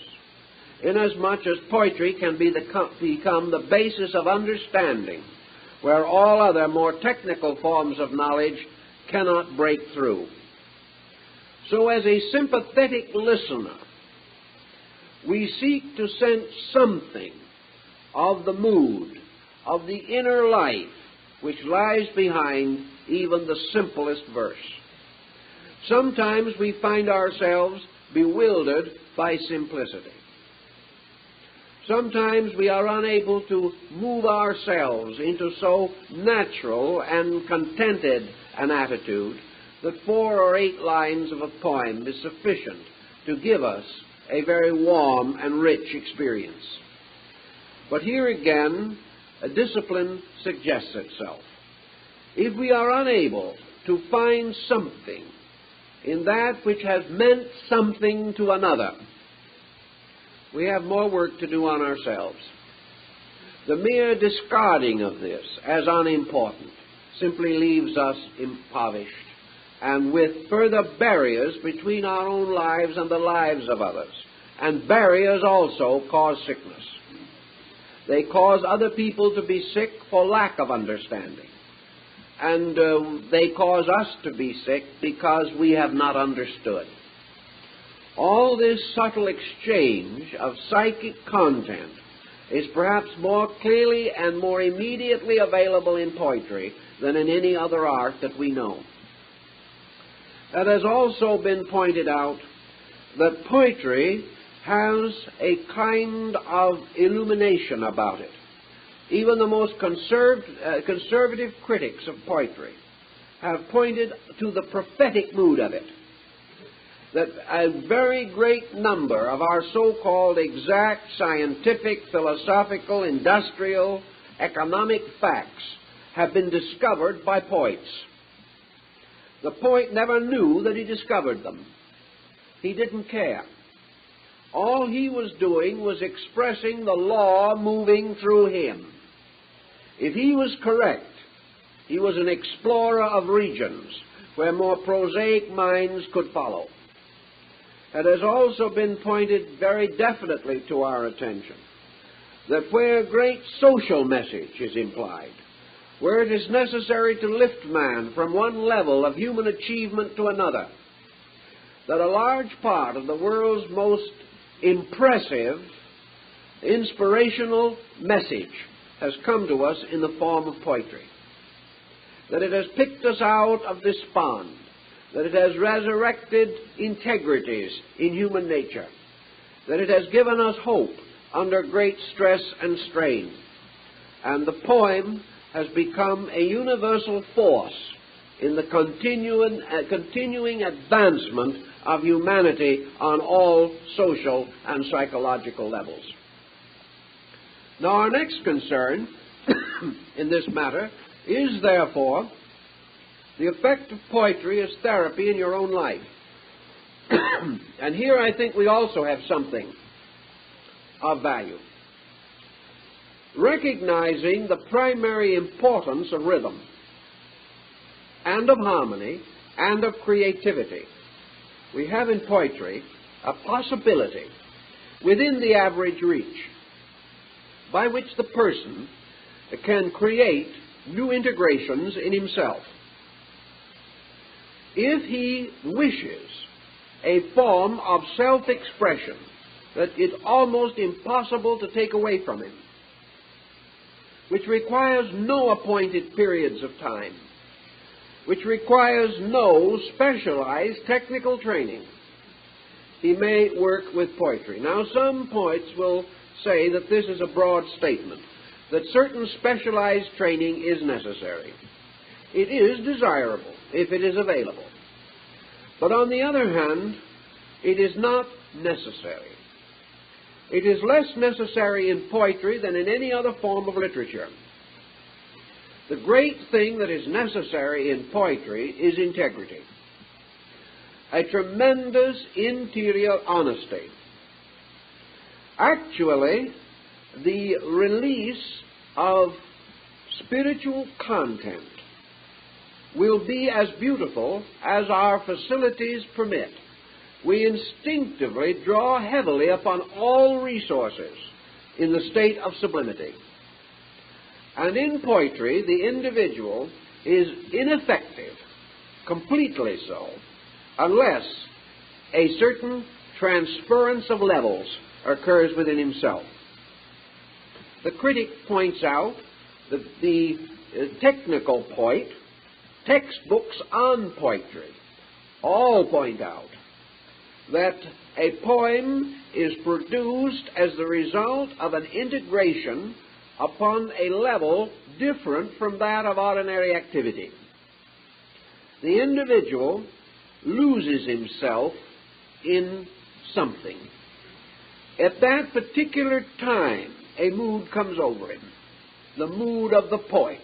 inasmuch as poetry can become the basis of understanding, where all other more technical forms of knowledge cannot break through. So as a sympathetic listener, we seek to sense something of the mood, of the inner life which lies behind even the simplest verse. Sometimes we find ourselves bewildered by simplicity. Sometimes we are unable to move ourselves into so natural and contented an attitude that 4 or 8 lines of a poem is sufficient to give us a very warm and rich experience. But here again, a discipline suggests itself. If we are unable to find something in that which has meant something to another, we have more work to do on ourselves. The mere discarding of this as unimportant simply leaves us impoverished and with further barriers between our own lives and the lives of others. And barriers also cause sickness. They cause other people to be sick for lack of understanding. And they cause us to be sick because we have not understood. All this subtle exchange of psychic content is perhaps more clearly and more immediately available in poetry than in any other art that we know. It has also been pointed out that poetry has a kind of illumination about it. Even the most conservative critics of poetry have pointed to the prophetic mood of it, that a very great number of our so-called exact scientific, philosophical, industrial, economic facts have been discovered by poets. The poet never knew that he discovered them. He didn't care. All he was doing was expressing the law moving through him. If he was correct, he was an explorer of regions where more prosaic minds could follow. It has also been pointed very definitely to our attention that where a great social message is implied, where it is necessary to lift man from one level of human achievement to another, that a large part of the world's most impressive, inspirational message has come to us in the form of poetry. That it has picked us out of despond, that it has resurrected integrities in human nature, that it has given us hope under great stress and strain. And the poem has become a universal force in the continuing advancement of humanity on all social and psychological levels. Now, our next concern in this matter is, therefore, the effect of poetry as therapy in your own life. And here I think we also have something of value. Recognizing the primary importance of rhythm and of harmony and of creativity, we have in poetry a possibility within the average reach by which the person can create new integrations in himself. If he wishes a form of self-expression that it's almost impossible to take away from him, which requires no appointed periods of time, which requires no specialized technical training. He may work with poetry. Now, some poets will say that this is a broad statement, that certain specialized training is necessary. It is desirable if it is available. But on the other hand, it is not necessary. It is less necessary in poetry than in any other form of literature. The great thing that is necessary in poetry is integrity, a tremendous interior honesty. Actually, the release of spiritual content will be as beautiful as our facilities permit. We instinctively draw heavily upon all resources in the state of sublimity. And in poetry, the individual is ineffective, completely so, unless a certain transference of levels occurs within himself. The critic points out that the technical poet, textbooks on poetry, all point out that a poem is produced as the result of an integration upon a level different from that of ordinary activity. The individual loses himself in something. At that particular time, a mood comes over him, the mood of the poet.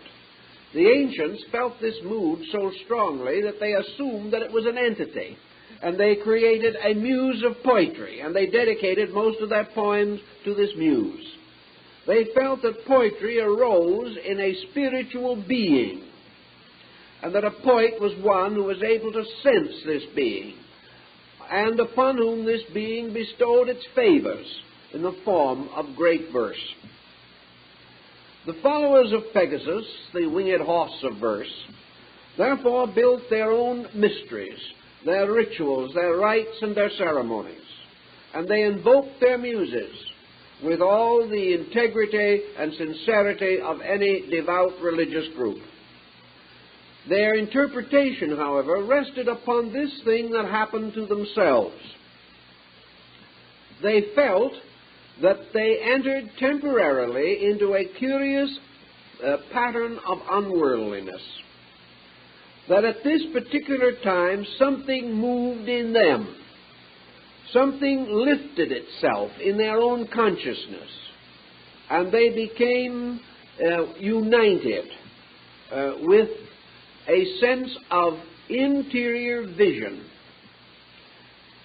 The ancients felt this mood so strongly that they assumed that it was an entity, and they created a muse of poetry, and they dedicated most of their poems to this muse. They felt that poetry arose in a spiritual being, and that a poet was one who was able to sense this being, and upon whom this being bestowed its favors in the form of great verse. The followers of Pegasus, the winged horse of verse, therefore built their own mysteries, their rituals, their rites, and their ceremonies, and they invoked their muses with all the integrity and sincerity of any devout religious group. Their interpretation, however, rested upon this thing that happened to themselves. They felt that they entered temporarily into a curious pattern of unworldliness, that at this particular time something moved in them, something lifted itself in their own consciousness, and they became united with a sense of interior vision,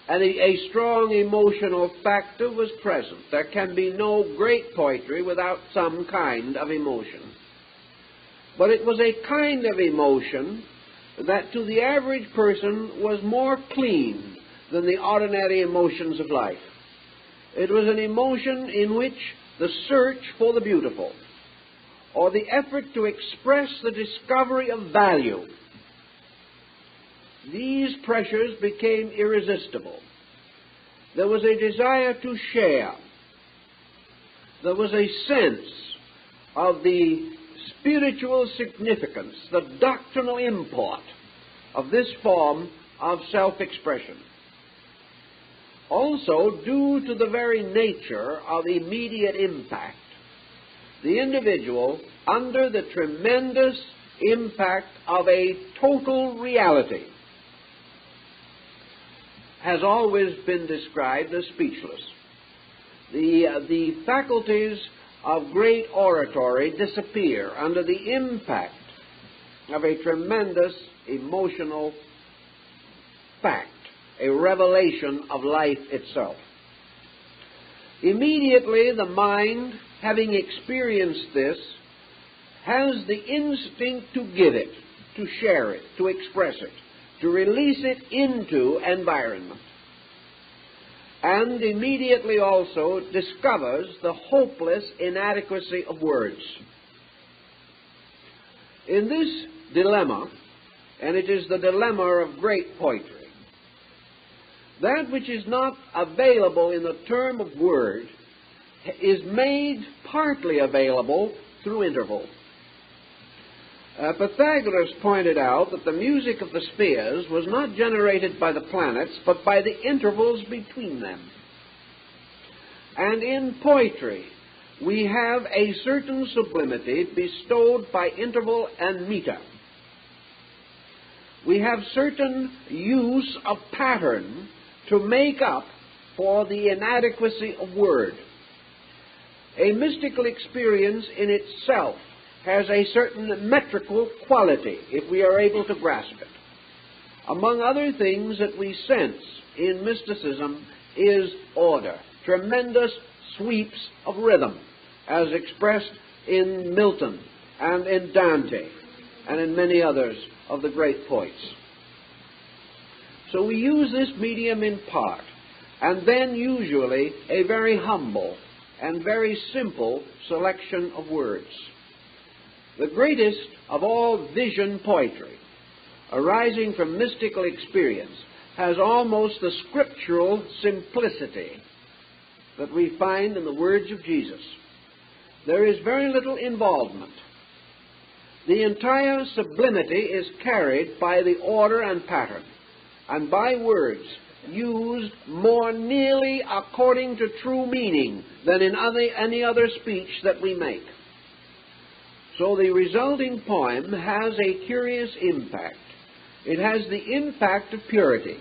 and a strong emotional factor was present. There can be no great poetry without some kind of emotion. But it was a kind of emotion that to the average person was more clean than the ordinary emotions of life. It was an emotion in which the search for the beautiful, or the effort to express the discovery of value, these pressures became irresistible. There was a desire to share. There was a sense of the spiritual significance, the doctrinal import of this form of self-expression. Also, due to the very nature of immediate impact, the individual, under the tremendous impact of a total reality, has always been described as speechless. The faculties of great oratory disappear under the impact of a tremendous emotional fact, a revelation of life itself. Immediately the mind, having experienced this, has the instinct to give it, to share it, to express it, to release it into environment, and immediately also discovers the hopeless inadequacy of words. In this dilemma, and it is the dilemma of great poetry, That which is not available in the term of word is made partly available through interval. Pythagoras pointed out that the music of the spheres was not generated by the planets, but by the intervals between them. And in poetry, we have a certain sublimity bestowed by interval and meter. We have certain use of pattern to make up for the inadequacy of word. A mystical experience in itself has a certain metrical quality, if we are able to grasp it. Among other things that we sense in mysticism is order, tremendous sweeps of rhythm, as expressed in Milton and in Dante and in many others of the great poets. So we use this medium in part, and then usually a very humble and very simple selection of words. The greatest of all vision poetry, arising from mystical experience, has almost the scriptural simplicity that we find in the words of Jesus. There is very little involvement. The entire sublimity is carried by the order and pattern, and by words used more nearly according to true meaning than in any other speech that we make. So the resulting poem has a curious impact. It has the impact of purity.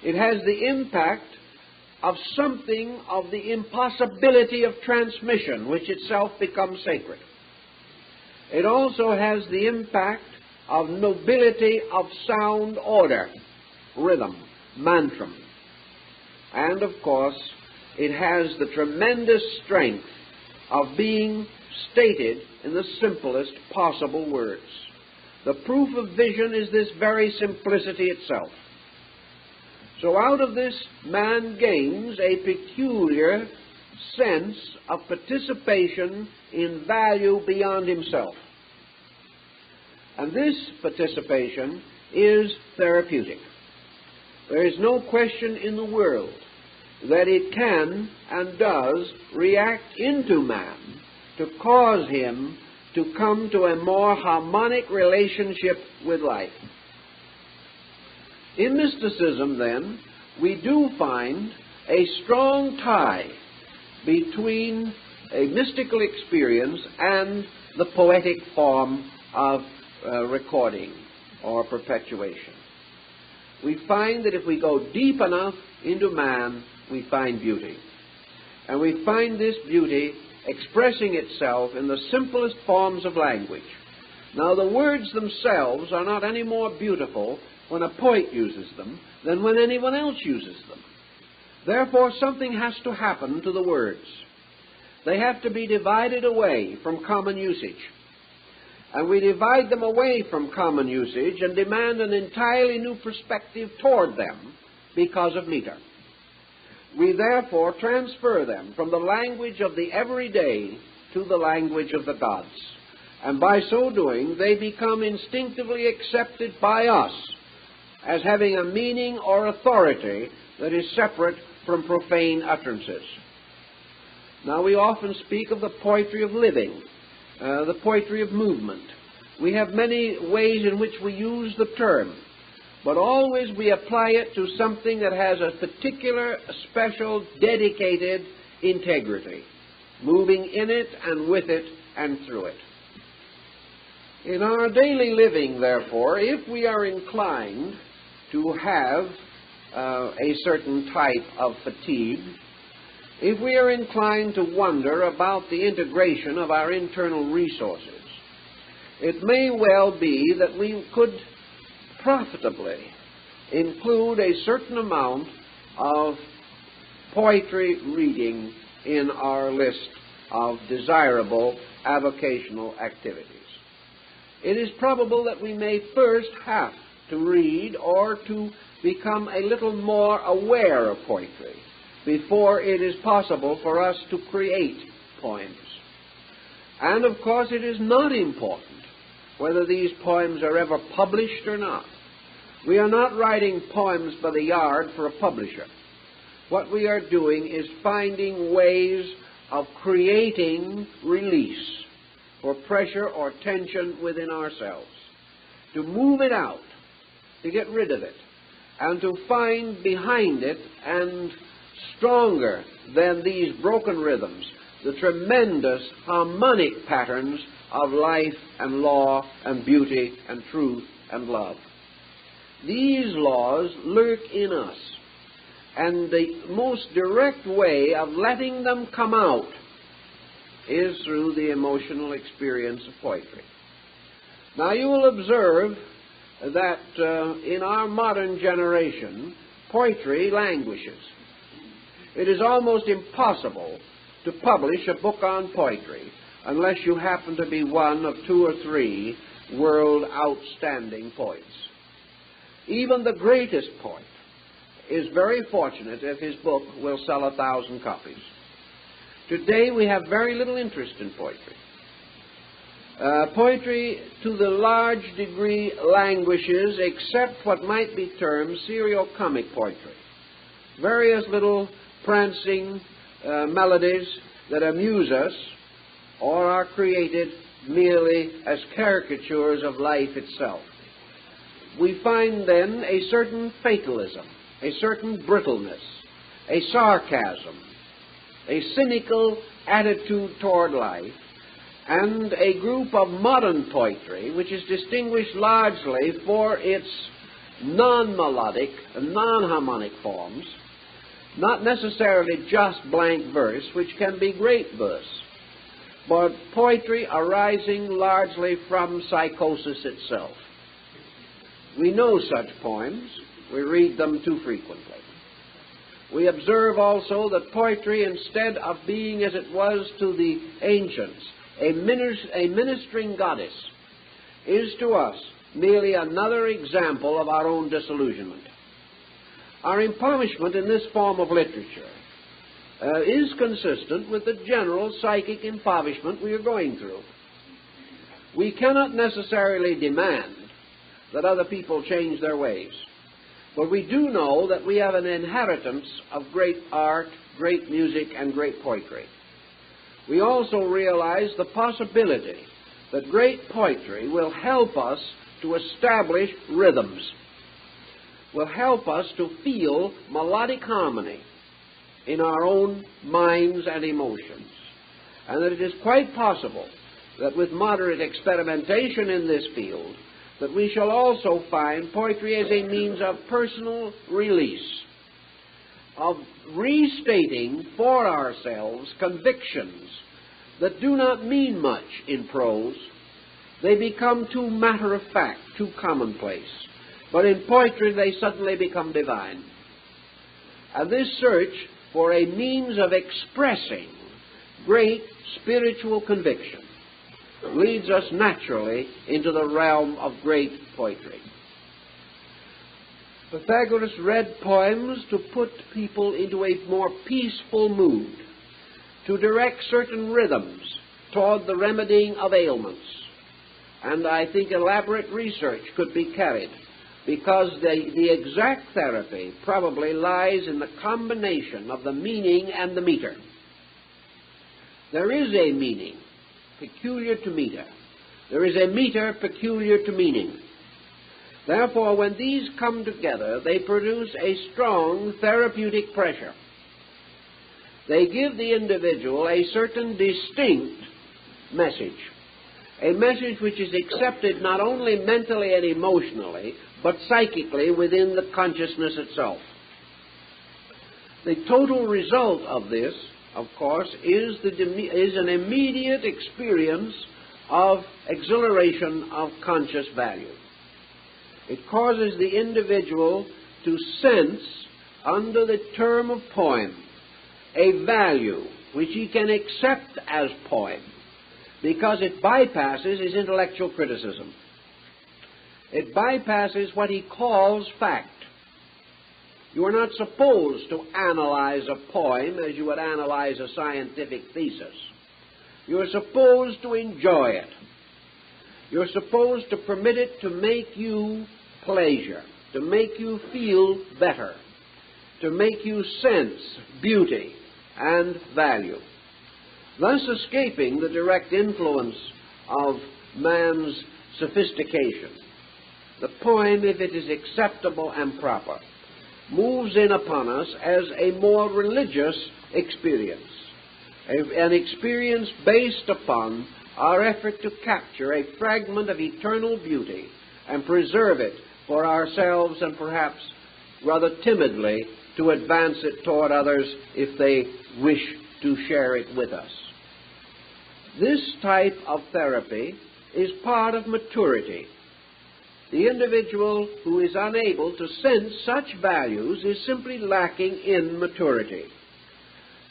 It has the impact of something of the impossibility of transmission, which itself becomes sacred. It also has the impact of nobility of sound order, rhythm, mantram. And, of course, it has the tremendous strength of being stated in the simplest possible words. The proof of vision is this very simplicity itself. So out of this, man gains a peculiar sense of participation in value beyond himself. And this participation is therapeutic. There is no question in the world that it can and does react into man to cause him to come to a more harmonic relationship with life. In mysticism, then, we do find a strong tie between a mystical experience and the poetic form of recording or perpetuation. We find that if we go deep enough into man, we find beauty. And we find this beauty expressing itself in the simplest forms of language. Now, the words themselves are not any more beautiful when a poet uses them than when anyone else uses them. Therefore, something has to happen to the words. They have to be divided away from common usage. And we divide them away from common usage and demand an entirely new perspective toward them because of meter. We therefore transfer them from the language of the everyday to the language of the gods. And by so doing, they become instinctively accepted by us as having a meaning or authority that is separate from profane utterances. Now, we often speak of the poetry of living, the poetry of movement. We have many ways in which we use the term, but always we apply it to something that has a particular, special, dedicated integrity, moving in it and with it and through it. In our daily living, therefore, if we are inclined to have a certain type of fatigue, if we are inclined to wonder about the integration of our internal resources, it may well be that we could profitably include a certain amount of poetry reading in our list of desirable avocational activities. It is probable that we may first have to read or to become a little more aware of poetry before it is possible for us to create poems. And of course it is not important whether these poems are ever published or not. We are not writing poems by the yard for a publisher. What we are doing is finding ways of creating release for pressure or tension within ourselves, to move it out, to get rid of it, and to find behind it, and stronger than these broken rhythms, the tremendous harmonic patterns of life and law and beauty and truth and love. These laws lurk in us, and the most direct way of letting them come out is through the emotional experience of poetry. Now you will observe that in our modern generation, poetry languishes. It is almost impossible to publish a book on poetry unless you happen to be one of 2 or 3 world outstanding poets. Even the greatest poet is very fortunate if his book will sell 1,000 copies. Today we have very little interest in poetry. Poetry, to the large degree, languishes, except what might be termed serio-comic poetry. Various little prancing melodies that amuse us or are created merely as caricatures of life itself. We find then a certain fatalism, a certain brittleness, a sarcasm, a cynical attitude toward life, and a group of modern poetry which is distinguished largely for its non-melodic and non-harmonic forms, not necessarily just blank verse, which can be great verse, but poetry arising largely from psychosis itself. We know such poems. We read them too frequently. We observe also that poetry, instead of being, as it was to the ancients, a ministering goddess, is to us merely another example of our own disillusionment. Our impoverishment in this form of literature is consistent with the general psychic impoverishment we are going through. We cannot necessarily demand that other people change their ways, but we do know that we have an inheritance of great art, great music, and great poetry. We also realize the possibility that great poetry will help us to establish rhythms, will help us to feel melodic harmony in our own minds and emotions, and that it is quite possible that with moderate experimentation in this field, that we shall also find poetry as a means of personal release, of restating for ourselves convictions that do not mean much in prose. They become too matter-of-fact, too commonplace. But in poetry they suddenly become divine. And this search for a means of expressing great spiritual conviction leads us naturally into the realm of great poetry. Pythagoras read poems to put people into a more peaceful mood, to direct certain rhythms toward the remedying of ailments. And I think elaborate research could be carried, because the exact therapy probably lies in the combination of the meaning and the meter. There is a meaning peculiar to meter. There is a meter peculiar to meaning. Therefore, when these come together, they produce a strong therapeutic pressure. They give the individual a certain distinct message, a message which is accepted not only mentally and emotionally, but psychically within the consciousness itself. The total result of this, of course, is an immediate experience of exhilaration of conscious value. It causes the individual to sense, under the term of poem, a value which he can accept as poem, because it bypasses his intellectual criticism. It bypasses what he calls fact. You are not supposed to analyze a poem as you would analyze a scientific thesis. You are supposed to enjoy it. You're supposed to permit it to make you pleasure, to make you feel better, to make you sense beauty and value, thus escaping the direct influence of man's sophistication. The poem, if it is acceptable and proper, moves in upon us as a more religious experience, an experience based upon our effort to capture a fragment of eternal beauty and preserve it for ourselves, and perhaps rather timidly to advance it toward others if they wish to share it with us. This type of therapy is part of maturity. The individual who is unable to sense such values is simply lacking in maturity.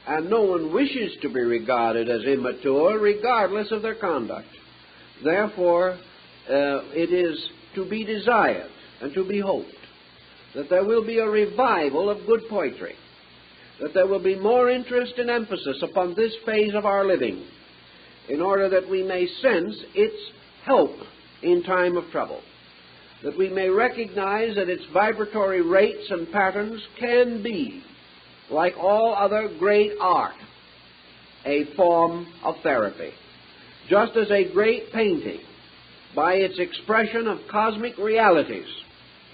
And no one wishes to be regarded as immature regardless of their conduct. Therefore, it is to be desired and to be hoped that there will be a revival of good poetry, that there will be more interest and emphasis upon this phase of our living, in order that we may sense its help in time of trouble, that we may recognize that its vibratory rates and patterns can be, like all other great art, a form of therapy, just as a great painting, by its expression of cosmic realities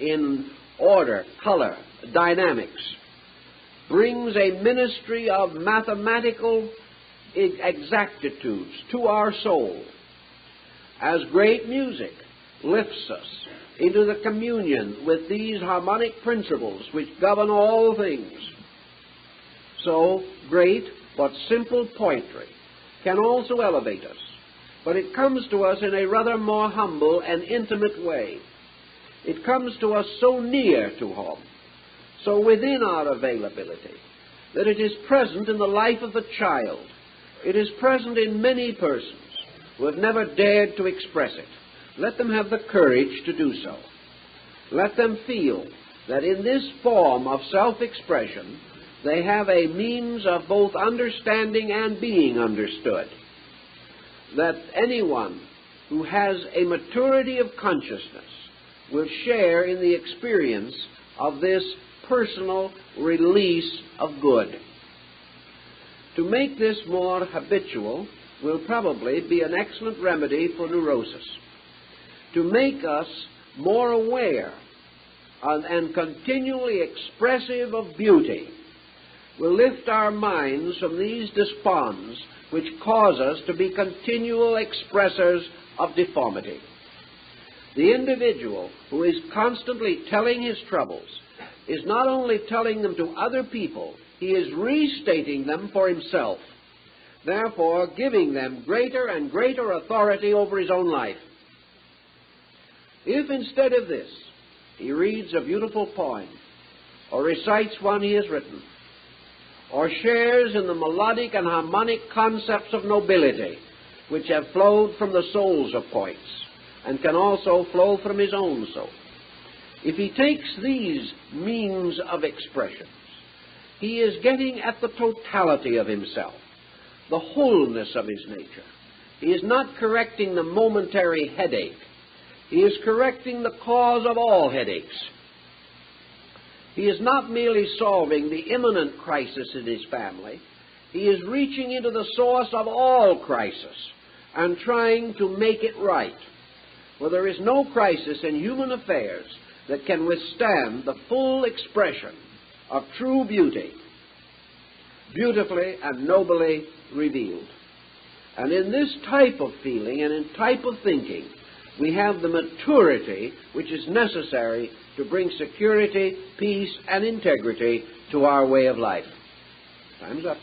in order, color, dynamics, brings a ministry of mathematical exactitudes to our soul, as great music lifts us into the communion with these harmonic principles which govern all things. So great but simple poetry can also elevate us, but it comes to us in a rather more humble and intimate way. It comes to us so near to home, so within our availability, that it is present in the life of the child. It is present in many persons who have never dared to express it. Let them have the courage to do so. Let them feel that in this form of self-expression, they have a means of both understanding and being understood. That anyone who has a maturity of consciousness will share in the experience of this personal release of good. To make this more habitual will probably be an excellent remedy for neurosis. To make us more aware and continually expressive of beauty will lift our minds from these desponds which cause us to be continual expressors of deformity. The individual who is constantly telling his troubles is not only telling them to other people, he is restating them for himself, therefore giving them greater and greater authority over his own life. If instead of this, he reads a beautiful poem, or recites one he has written, or shares in the melodic and harmonic concepts of nobility which have flowed from the souls of poets, and can also flow from his own soul. If he takes these means of expressions, he is getting at the totality of himself, the wholeness of his nature. He is not correcting the momentary headache. He is correcting the cause of all headaches. He is not merely solving the imminent crisis in his family. He is reaching into the source of all crisis and trying to make it right. For there is no crisis in human affairs that can withstand the full expression of true beauty, beautifully and nobly revealed. And in this type of feeling and in type of thinking, we have the maturity which is necessary to bring security, peace, and integrity to our way of life. Time's up.